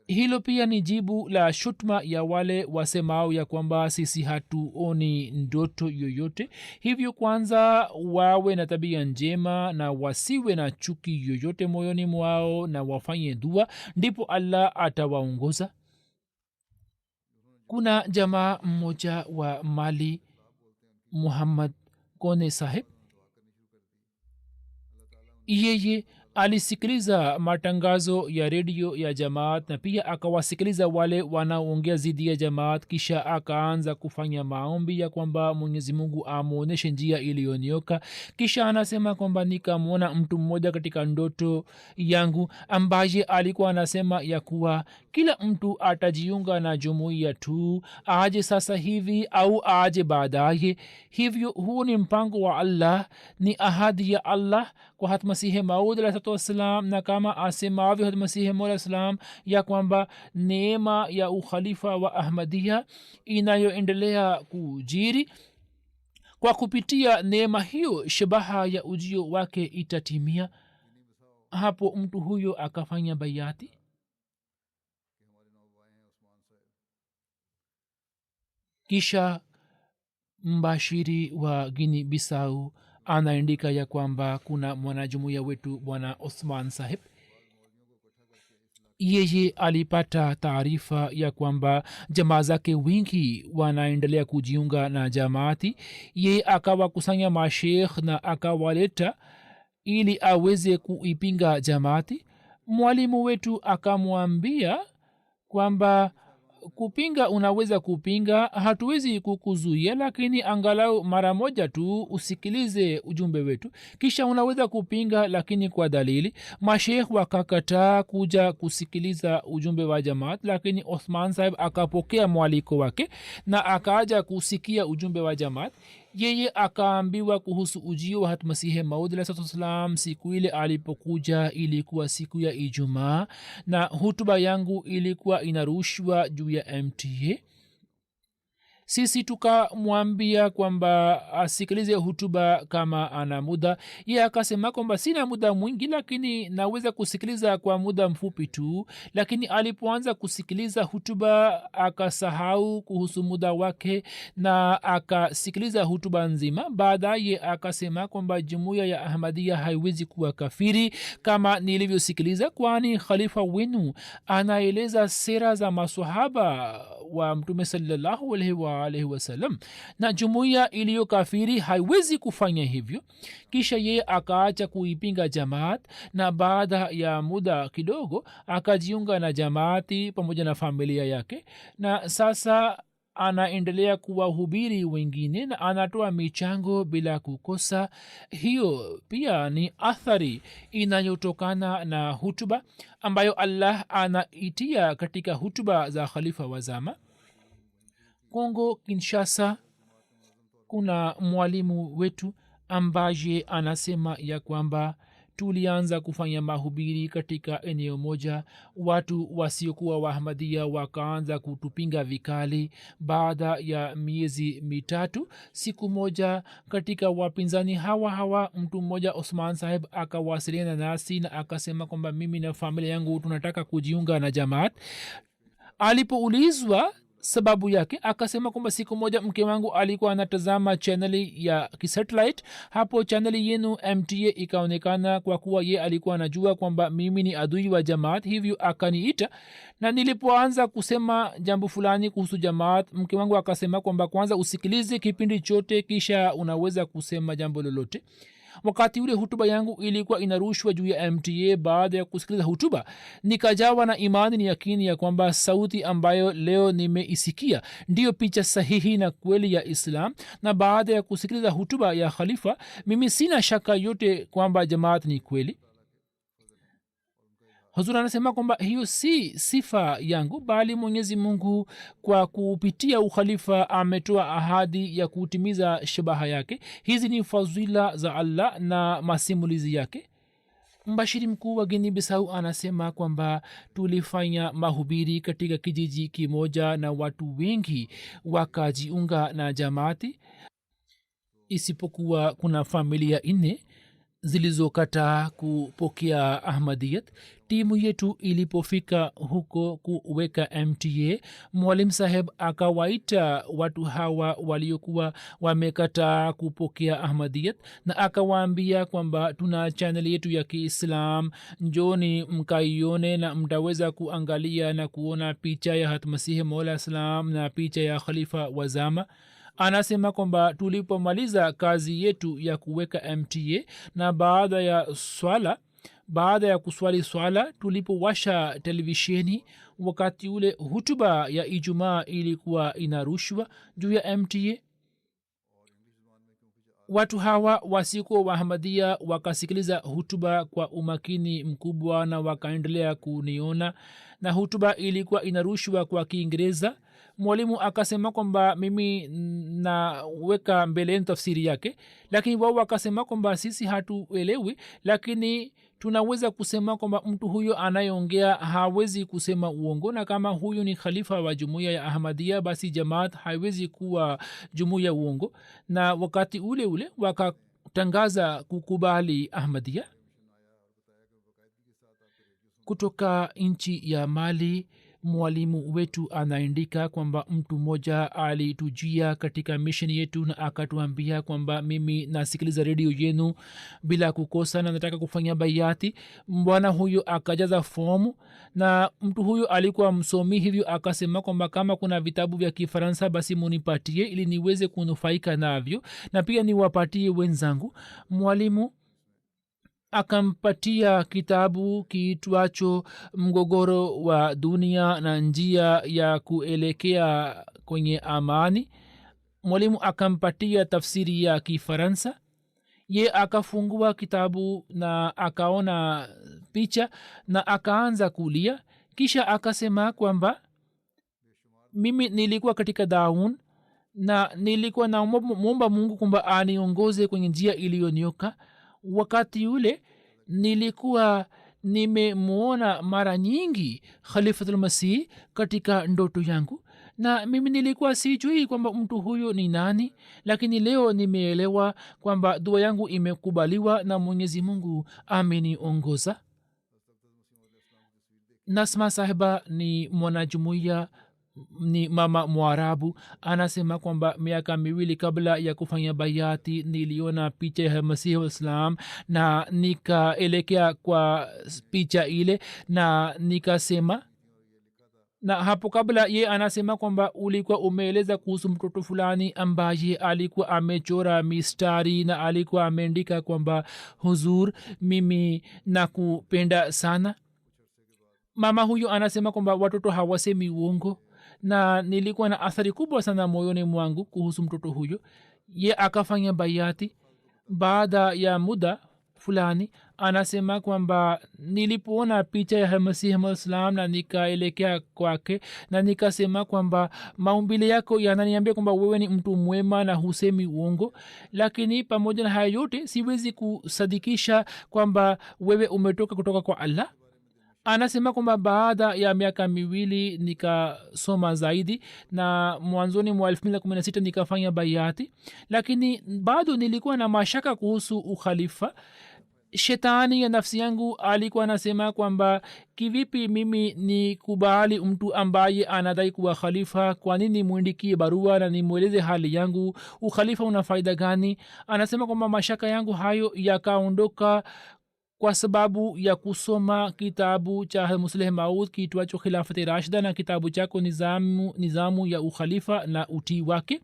Hilo pia ni jibu la shutma ya wale wasemao ya kwamba sisi hatuoni ndoto yoyote. Hivyo kwanza wawe na tabia njema na wasiwe na chuki yoyote moyoni mwao, na wafanye dua, ndipo Allah atawaongoza. Kuna jamaa mmoja wa Mali, Muhammad Kone Saheb. Yeye alisikiliza matangazo ya redio ya jamaat na pia akawasikiliza wale wanaoongea zidi ya jamaat. Kisha akaanza kufanya maombi ya kwamba Mwenyezi Mungu amwonyeshe njia iliyonyoka. Kisha anasema kwamba nikamwona mtu mmoja katika ndoto yangu ambaye alikuwa anasema ya kuwa kila mtu atajiunga na jumuiya tu, aje sasa hivi au aje baadaye. Hivyo huu ni mpango wa Allah, ni ahadi ya Allah kwa hatmasihi maud alaihi wassalam na kama asemavyo hatmasihi maud alaihi salam ya kwamba neema ya ukhalifa wa ahmadia inayoendelea kujiri kwa kupitia neema hiyo shabaha ya ujio wake itatimia. Hapo mtu huyo akafanya bayati. Kisha mbashiri wa Guinea Bissau anaandika ya kwamba kuna mwanajumuiya wetu bwana Osman Sahib, yeye alipata taarifa ya kwamba jamaa zake wingi wanaendelea kujiunga na jamaati. yeye akawakusanya mashekh na akawaleta ili aweze kuipinga jamaati. mwalimu wetu akamwambia kwamba kupinga unaweza kupinga, hatuwezi kukuzuia, lakini angalau mara moja tu usikilize ujumbe wetu, kisha unaweza kupinga, lakini kwa dalili. mashekh wakakataa kuja kusikiliza ujumbe wa jamaat, lakini Osman Sahib akapokea mwaliko wake na akaja kusikia ujumbe wa jamaat. yeye akaambiwa kuhusu ujio wa hatmasihi maud alaihi wasallam. siku ile alipokuja ilikuwa siku ya Ijumaa na hutuba yangu ilikuwa inarushwa juu ya MTA. sisi tukamwambia kwamba asikilize hutuba kama ana muda. ye akasema kwamba sina muda mwingi, lakini naweza kusikiliza kwa muda mfupi tu. lakini alipoanza kusikiliza hutuba akasahau kuhusu muda wake na akasikiliza hutuba nzima. baadaye akasema kwamba jumuiya ya ahmadia haiwezi kuwa kafiri kama nilivyosikiliza, kwani khalifa wenu anaeleza sera za masahaba wa mtume sallallahu alaihi wasallam, na jumuiya iliyo kafiri haiwezi kufanya hivyo. kisha yeye akaacha kuipinga jamaat na baada ya muda kidogo akajiunga na jamaati pamoja na familia yake, na sasa anaendelea kuwahubiri wengine na anatoa michango bila kukosa. hiyo pia ni athari inayotokana na hutuba ambayo Allah anaitia katika hutuba za khalifa wa zama. Kongo Kinshasa kuna mwalimu wetu ambaye anasema ya kwamba tulianza kufanya mahubiri katika eneo moja. watu wasiokuwa waahmadia wakaanza kutupinga vikali. baada ya miezi mitatu, siku moja katika wapinzani hawa mtu mmoja Osman Sahib akawasiliana nasi na akasema kwamba mimi na familia yangu tunataka kujiunga na jamaat. alipoulizwa sababu yake akasema kwamba siku moja mke wangu alikuwa anatazama chaneli ya kisatellite. hapo chaneli yenu MTA ikaonekana. kwa kuwa ye alikuwa anajua kwamba mimi ni adui wa jamaat, hivyo akaniita, na nilipoanza kusema jambo fulani kuhusu jamaat, mke wangu akasema kwamba kwanza usikilize kipindi chote kisha unaweza kusema jambo lolote. wakati ule hutuba yangu ilikuwa inarushwa juu ya MTA. baada ya kusikiliza hutuba nikajawa na imani ni yakini ya kwamba sauti ambayo leo nimeisikia ndiyo picha sahihi na kweli ya Islam. na baada ya kusikiliza hutuba ya khalifa mimi sina shaka yote kwamba jamaat ni kweli. Huzur anasema kwamba hiyo si sifa yangu, bali Mwenyezi Mungu kwa kupitia ukhalifa ametoa ahadi ya kutimiza shabaha yake. hizi ni fadhila za Allah na masimulizi yake. mbashiri mkuu wa Guinea Bissau anasema kwamba tulifanya mahubiri katika kijiji kimoja na watu wengi wakajiunga na jamaati, isipokuwa kuna familia 4 zilizokataa kupokea ahmadiyat. timu yetu ilipofika huko kuweka MTA, mwalimu saheb akawaita watu hawa waliokuwa wamekataa kupokea ahmadiyat na akawaambia kwamba tuna channel yetu ya Kiislam, njoni mkaione na mtaweza kuangalia na kuona picha ya hatmasihi maula islam na picha ya khalifa wa zama. Anasema kwamba tulipomaliza kazi yetu ya kuweka MTA na baada ya kuswali swala tulipowasha televisheni, wakati ule hutuba ya Ijumaa ilikuwa inarushwa juu ya MTA. watu hawa wasiko wa Ahmadiyya wakasikiliza hutuba kwa umakini mkubwa na wakaendelea kuniona, na hutuba ilikuwa inarushwa kwa Kiingereza. mwalimu akasema kwamba mimi naweka mbeleni tafsiri yake, lakini wao wakasema kwamba sisi hatuelewi, lakini tunaweza kusema kwamba mtu huyo anayeongea hawezi kusema uongo, na kama huyu ni khalifa wa jumuiya ya ahmadia basi jamaat haiwezi kuwa jumuiya uongo. Na wakati ule ule wakatangaza kukubali ahmadia. Kutoka nchi ya Mali, mwalimu wetu anaandika kwamba mtu mmoja alitujia katika misheni yetu na akatuambia kwamba mimi nasikiliza redio yenu bila kukosa na nataka kufanya bayati. Bwana huyo akajaza fomu, na mtu huyo alikuwa msomi, hivyo akasema kwamba kama kuna vitabu vya Kifaransa basi munipatie ili niweze kunufaika navyo na pia niwapatie wenzangu. Mwalimu akampatia kitabu kiitwacho Mgogoro wa Dunia na Njia ya Kuelekea kwenye Amani. Mwalimu akampatia tafsiri ya Kifaransa. Ye akafungua kitabu na akaona picha na akaanza kulia. Kisha akasema kwamba mimi nilikuwa katika Daun na nilikuwa naomba Mungu kwamba aniongoze kwenye njia iliyonyoka. Wakati ule nilikuwa nimemwona mara nyingi Khalifatul Masih katika ndoto yangu, na mimi nilikuwa sijui kwamba mtu huyo ni nani, lakini leo nimeelewa kwamba dua yangu imekubaliwa na Mwenyezi Mungu ameniongoza. Nasma sahiba ni mwanajumuiya, ni mama Mwarabu. Anasema kwamba miaka miwili kabla ya kufanya bayati niliona picha ya Masihi wa Islam na nikaelekea kwa picha ile na nikasema, na hapo kabla ye anasema kwamba ulikuwa umeeleza kuhusu mtoto fulani ambaye alikuwa amechora mistari na alikuwa ameandika kwamba huzur, mimi nakupenda sana. Mama huyo anasema kwamba watoto hawasemi uongo, na nilikuwa na athari kubwa sana moyoni mwangu kuhusu mtoto huyo. Ye akafanya bayati. Baada ya muda fulani anasema kwamba nilipoona picha ya Masihi Islam na nikaelekea kwake na nikasema kwamba maumbile yako yananiambia kwamba wewe ni mtu mwema na husemi uongo, lakini pamoja na haya yote siwezi kusadikisha kwamba wewe umetoka kutoka kwa Allah. Anasema kwamba baada ya miaka miwili nikasoma zaidi na mwanzoni mwa 2016 nikafanya bayati, lakini bado nilikuwa na mashaka kuhusu ukhalifa. Shetani ya nafsi yangu alikuwa anasema kwamba kivipi mimi ni kubali mtu ambaye anadai kuwa khalifa, kwa nini muandikie barua na nimweleze hali yangu, ukhalifa una faida gani? Anasema kwamba mashaka yangu hayo yakaondoka kwa sababu ya kusoma kitabu cha Musleh Maud kiitwacho Khilafati Rashida na kitabu chako nizamu ya ukhalifa na utii wake.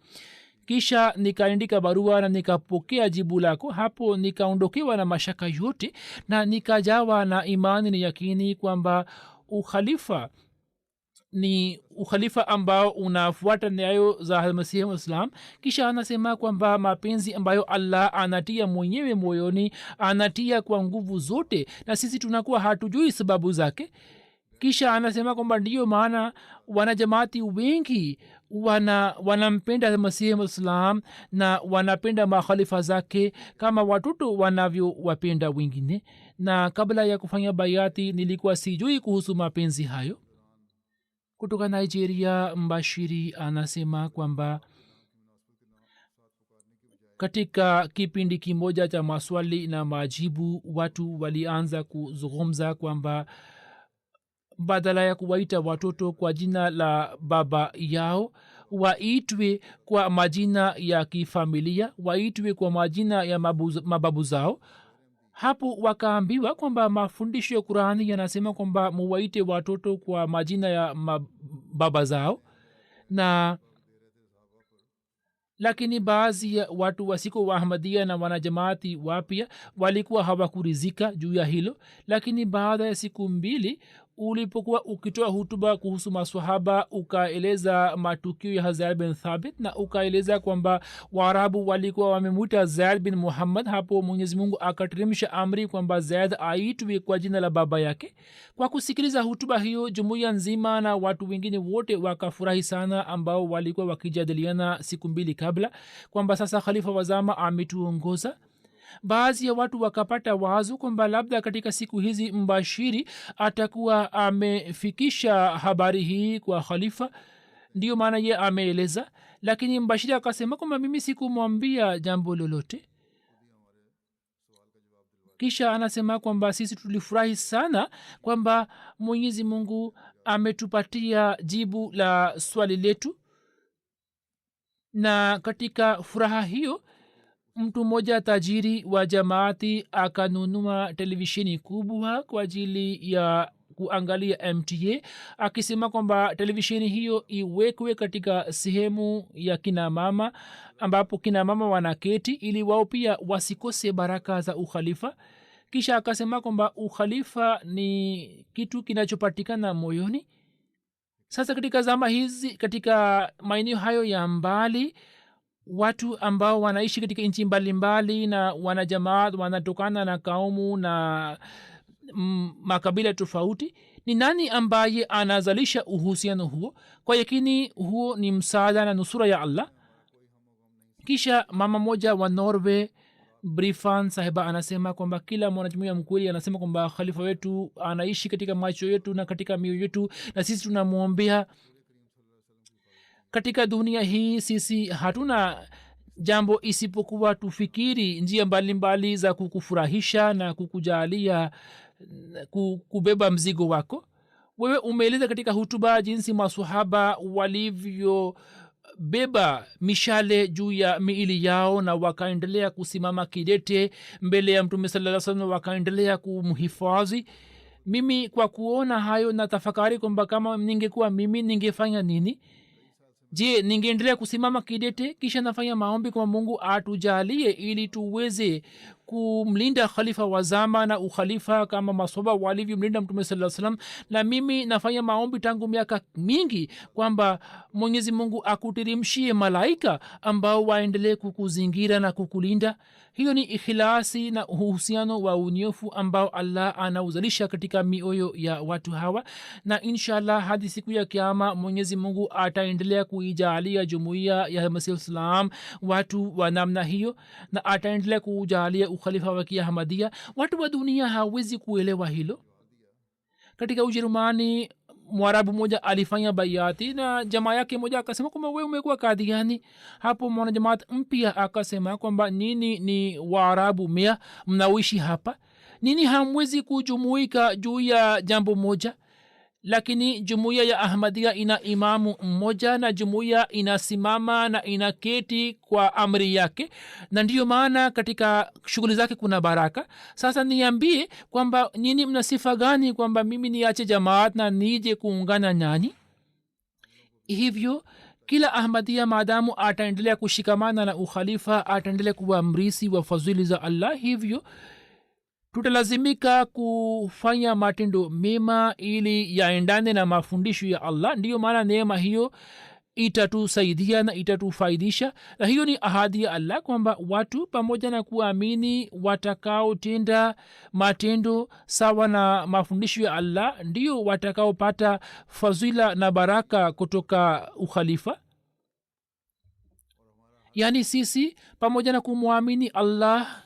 Kisha nikaandika barua na nikapokea jibu lako. Hapo nikaondokewa na mashaka yote na nikajawa na imani na yakini kwamba ukhalifa ni ukhalifa ambao unafuata nyayo za Masihi wa Islam. Kisha anasema kwamba mapenzi ambayo Allah anatia mwenyewe moyoni anatia kwa nguvu zote na sisi tunakuwa hatujui sababu zake. Kisha anasema kwamba ndiyo maana wanajamaati wengi wanampenda Masihi wa Islam na wanapenda makhalifa zake kama watoto wanavyowapenda wengine, na kabla ya kufanya bayati nilikuwa sijui kuhusu mapenzi hayo. Kutoka Nigeria, Mbashiri anasema kwamba katika kipindi kimoja cha maswali na majibu watu walianza kuzungumza kwamba badala ya kuwaita watoto kwa jina la baba yao waitwe kwa majina ya kifamilia, waitwe kwa majina ya mababu zao. Hapo wakaambiwa kwamba mafundisho ya Qur'ani yanasema kwamba muwaite watoto kwa majina ya baba zao, na lakini baadhi ya watu wasiko wa Ahmadiyya na wanajamaati wapya walikuwa hawakuridhika juu ya hilo. Lakini baada ya siku mbili ulipokuwa ukitoa hutuba kuhusu maswahaba ukaeleza matukio ya zaid bin thabit na ukaeleza kwamba waarabu walikuwa wamemwita zaid bin muhammad. Hapo mwenyezi mungu akateremsha amri kwamba zaid aitwe kwa jina la baba yake. Kwa kusikiliza hutuba hiyo jumuiya nzima na watu wengine wote wakafurahi sana, ambao walikuwa wakijadiliana siku mbili kabla kwamba sasa khalifa wazama ametuongoza. Baadhi ya watu wakapata wazo kwamba labda katika siku hizi mbashiri atakuwa amefikisha habari hii kwa khalifa, ndio maana ye ameeleza. Lakini mbashiri akasema kwamba mimi sikumwambia jambo lolote. Kisha anasema kwamba sisi tulifurahi sana kwamba mwenyezi mungu ametupatia jibu la swali letu, na katika furaha hiyo mtu mmoja tajiri wa jamaati akanunua televisheni kubwa kwa ajili ya kuangalia mta, akisema kwamba televisheni hiyo iwekwe katika sehemu ya kina mama ambapo kina mama wanaketi ili wao pia wasikose baraka za ukhalifa. Kisha akasema kwamba ukhalifa ni kitu kinachopatikana moyoni. Sasa katika zama hizi, katika maeneo hayo ya mbali, watu ambao wanaishi katika nchi mbalimbali na wanajamaat wanatokana na kaumu na makabila tofauti, ni nani ambaye anazalisha uhusiano huo? Kwa yakini huo ni msaada na nusura ya allah. Kisha mama moja wa norway brifan sahiba anasema kwamba kila mwanajumuiya mkweli anasema kwamba khalifa wetu anaishi katika macho yetu na katika mioyo yetu, na sisi tunamwombea. Katika dunia hii sisi hatuna jambo isipokuwa tufikiri njia mbalimbali za kukufurahisha na kukujalia kubeba mzigo wako. Wewe umeeleza katika hutuba jinsi maswahaba walivyobeba mishale juu ya miili yao na wakaendelea kusimama kidete mbele ya mtume sallallahu alaihi wasallam, wakaendelea kumhifadhi. Mimi kwa kuona hayo na tafakari kwamba kama ningekuwa mimi ningefanya nini. Je, ningeendelea kusimama kidete? Kisha nafanya maombi kwa mungu atujalie ili tuweze kumlinda khalifa wa zama na ukhalifa kama maswahaba walivyomlinda mtume sallallahu alaihi wasallam. Na mimi nafanya maombi tangu miaka mingi kwamba mwenyezi mungu akuteremshie malaika ambao waendelee kukuzingira na kukulinda. hiyo ni ikhilasi na uhusiano wa unyofu ambao allah anauzalisha katika mioyo ya watu hawa, na inshallah hadi siku ya kiama mwenyezi mungu ataendelea kuijaalia jumuiya ya masihi islam watu wa namna hiyo, na ataendelea kuujaalia ukhalifa wa kiahmadia. Watu wa dunia hawezi kuelewa hilo. katika ujerumani mwarabu moja alifanya bayati na jamaa yake moja akasema kwamba wewe umekuwa kadiani. hapo mwanajamaat mpya akasema kwamba nini ni waarabu mia mnaoishi hapa, nini hamwezi kujumuika juu ya jambo moja? Lakini jumuiya ya ahmadia ina imamu mmoja na jumuiya inasimama na inaketi kwa amri yake, na ndiyo maana katika shughuli zake kuna baraka. Sasa niambie kwamba nini mna sifa gani kwamba mimi niache jamaat na nije kuungana nani? Hivyo kila ahmadia maadamu ataendelea kushikamana na ukhalifa ataendelea kuwa mrisi wa fadhili za allah. Hivyo tutalazimika kufanya matendo mema ili yaendane na mafundisho ya allah. ndiyo maana neema hiyo itatusaidia na itatufaidisha, na hiyo ni ahadi ya allah kwamba watu pamoja na kuamini watakaotenda matendo sawa na mafundisho ya allah ndio watakaopata fadhila na baraka kutoka ukhalifa. yaani sisi pamoja na kumwamini allah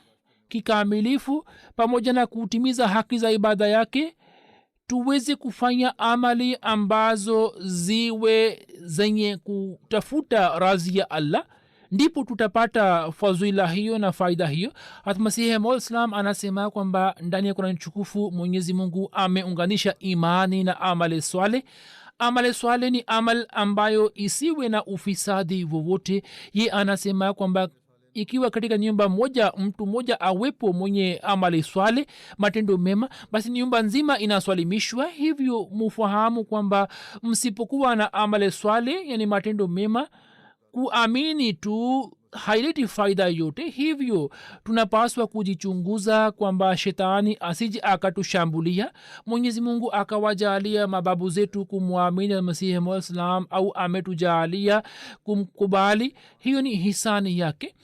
kikamilifu pamoja na kutimiza haki za ibada yake tuweze kufanya amali ambazo ziwe zenye kutafuta radhi ya allah, ndipo tutapata fadhila hiyo na faida hiyo. hata masihi maislam anasema kwamba ndani ya Qur'an tukufu mwenyezi mungu ameunganisha imani na amali swale. amali swale ni amal ambayo isiwe na ufisadi wowote. ye anasema kwamba ikiwa katika nyumba moja mtu moja awepo mwenye amali swale matendo mema, basi nyumba nzima inaswalimishwa. hivyo mufahamu kwamba msipokuwa na amali swale yani matendo mema, kuamini tu haileti faida yote. Hivyo tunapaswa kujichunguza kwamba shetani asije akatushambulia. Mwenyezi mungu akawajalia mababu zetu kumwamini masihi mwaa salam au ametujalia kumkubali, hiyo ni hisani yake,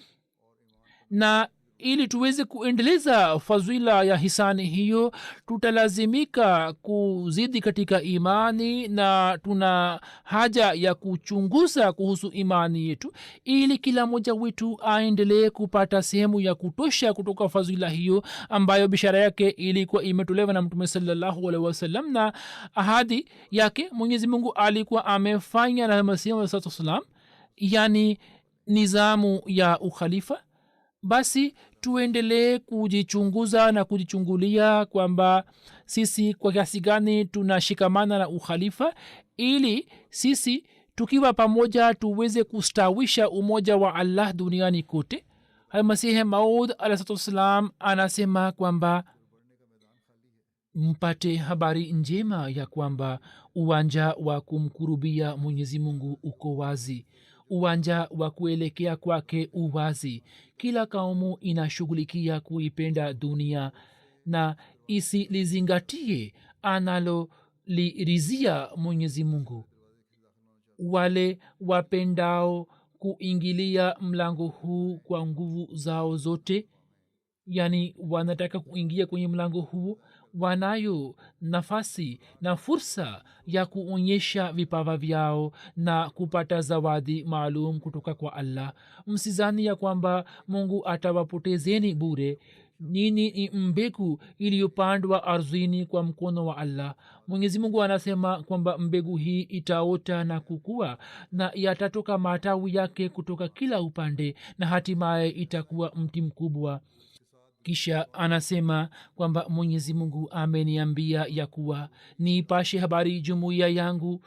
na ili tuweze kuendeleza fadhila ya hisani hiyo tutalazimika kuzidi katika imani, na tuna haja ya kuchunguza kuhusu imani yetu ili kila mmoja wetu aendelee kupata sehemu ya kutosha kutoka fadhila hiyo ambayo bishara yake ilikuwa imetolewa na mtume sallallahu alaihi wasallam, na ahadi yake mwenyezi mungu alikuwa amefanya na masihi wasalam, yani nizamu ya ukhalifa. Basi tuendelee kujichunguza na kujichungulia kwamba sisi kwa kiasi gani tunashikamana na ukhalifa, ili sisi tukiwa pamoja tuweze kustawisha umoja wa allah duniani kote. Masihi maud alaihissalam anasema kwamba mpate habari njema ya kwamba uwanja wa kumkurubia mwenyezi mungu uko wazi, uwanja wa kuelekea kwake uwazi. Kila kaumu inashughulikia kuipenda dunia na isilizingatie analolirizia mwenyezi mungu. Wale wapendao kuingilia mlango huu kwa nguvu zao zote, yani wanataka kuingia kwenye mlango huu, wanayo nafasi na fursa ya kuonyesha vipawa vyao na kupata zawadi maalum kutoka kwa allah. Msizani ya kwamba mungu atawapotezeni bure. nini ni mbegu iliyopandwa ardhini kwa mkono wa allah. mwenyezi mungu anasema kwamba mbegu hii itaota na kukua na yatatoka matawi yake kutoka kila upande na hatimaye itakuwa mti mkubwa. Kisha anasema kwamba mwenyezi mungu ameniambia ya kuwa niipashe habari jumuiya yangu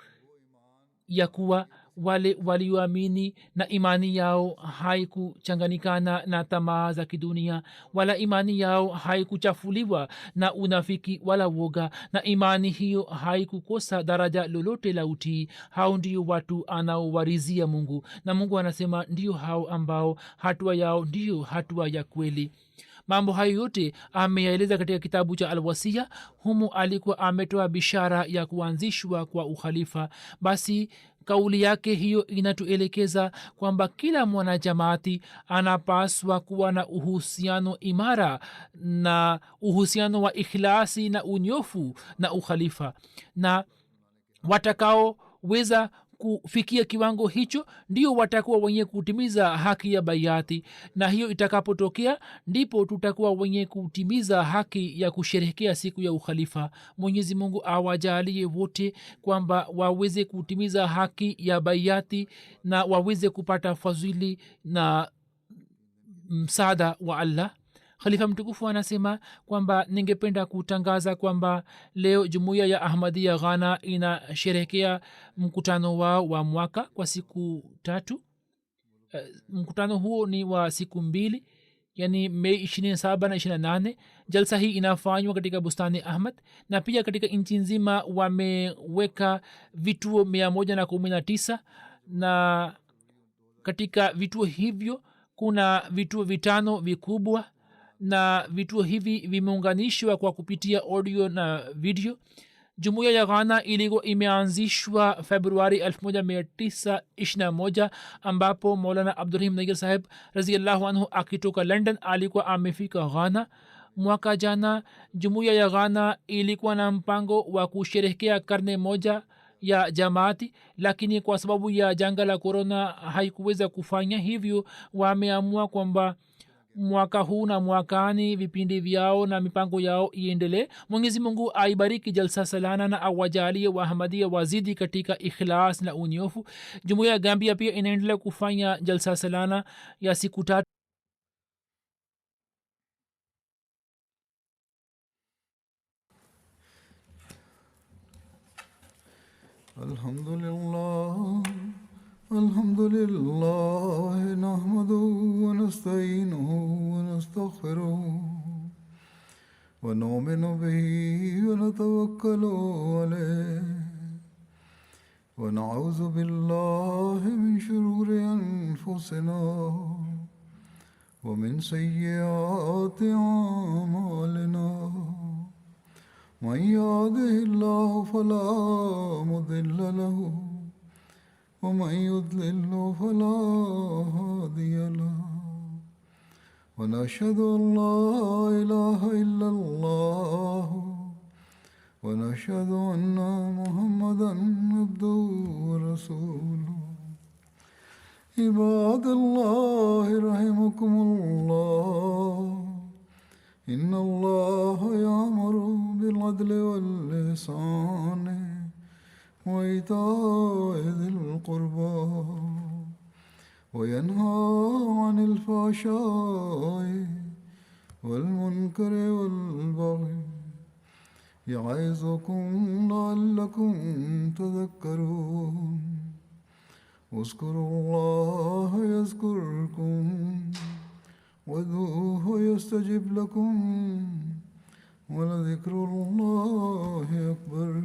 ya kuwa wale walioamini na imani yao haikuchanganikana na tamaa za kidunia, wala imani yao haikuchafuliwa na unafiki wala woga, na imani hiyo haikukosa daraja lolote la utii. Hao ndio watu anaowarizia mungu, na mungu anasema ndio hao ambao hatua yao ndio hatua ya kweli. Mambo hayo yote ameyaeleza katika kitabu cha alwasia. Humu alikuwa ametoa bishara ya kuanzishwa kwa ukhalifa. Basi kauli yake hiyo inatuelekeza kwamba kila mwanajamaati anapaswa kuwa na uhusiano imara na uhusiano wa ikhlasi na unyofu na ukhalifa, na watakaoweza kufikia kiwango hicho ndio watakuwa wenye kutimiza haki ya baiati, na hiyo itakapotokea ndipo tutakuwa wenye kutimiza haki ya kusherehekea siku ya ukhalifa. mwenyezi mungu awajalie wote kwamba waweze kutimiza haki ya baiati na waweze kupata fadhili na msaada wa allah. Khalifa mtukufu anasema kwamba ningependa kutangaza kwamba leo jumuiya ya ahmadia ghana inasherehekea mkutano wao wa mwaka kwa siku 3. Mkutano huo ni wa siku 2, yani mei 27 na 28. jalsa hii inafanywa katika bustani ahmad, na pia katika nchi nzima wameweka vituo 119, na katika vituo hivyo kuna vituo 5 vikubwa, na vituo hivi vimeunganishwa kwa kupitia audio na video. jumuiya ya ghana ilikuwa imeanzishwa februari 1921 ambapo maulana abdurrahim nair saheb raziallahu anhu akitoka london alikuwa amefika ghana. mwaka jana jumuiya ya ghana ilikuwa na mpango wa kusherehekea karne moja ya jamaati, lakini kwa sababu ya janga la korona haikuweza kufanya hivyo. wameamua kwamba mwaka huu na mwakani vipindi vyao na mipango yao iendelee. mwenyezi mungu aibariki jalsa salana na awajalie waahmadia wazidi katika ikhlas na unyofu. jumuiya ya gambia pia inaendelea kufanya jalsa salana ya siku 3. alhamdulillah alhamdulillah nahmaduhu wa nasta'inuhu wa nastaghfiruh wa nu'minu bihi wa natawakkalu alayhi wa na'udhu billahi min shururi anfusina ومن سيئات أعمالنا من يهده الله فلا مضل له ومن يضلل فلا هادي له ونشهد أن لا إله إلا الله ونشهد أن محمدا عبده ورسوله عباد الله رحمكم الله إن الله يأمر بالعدل والإحسان وإيتاء ذي القربى وينهى عن الفحشاء والمنكر والبغي يعظكم لعلكم تذكرون اذكروا الله يذكركم وادعوه يستجب لكم ولذكر الله أكبر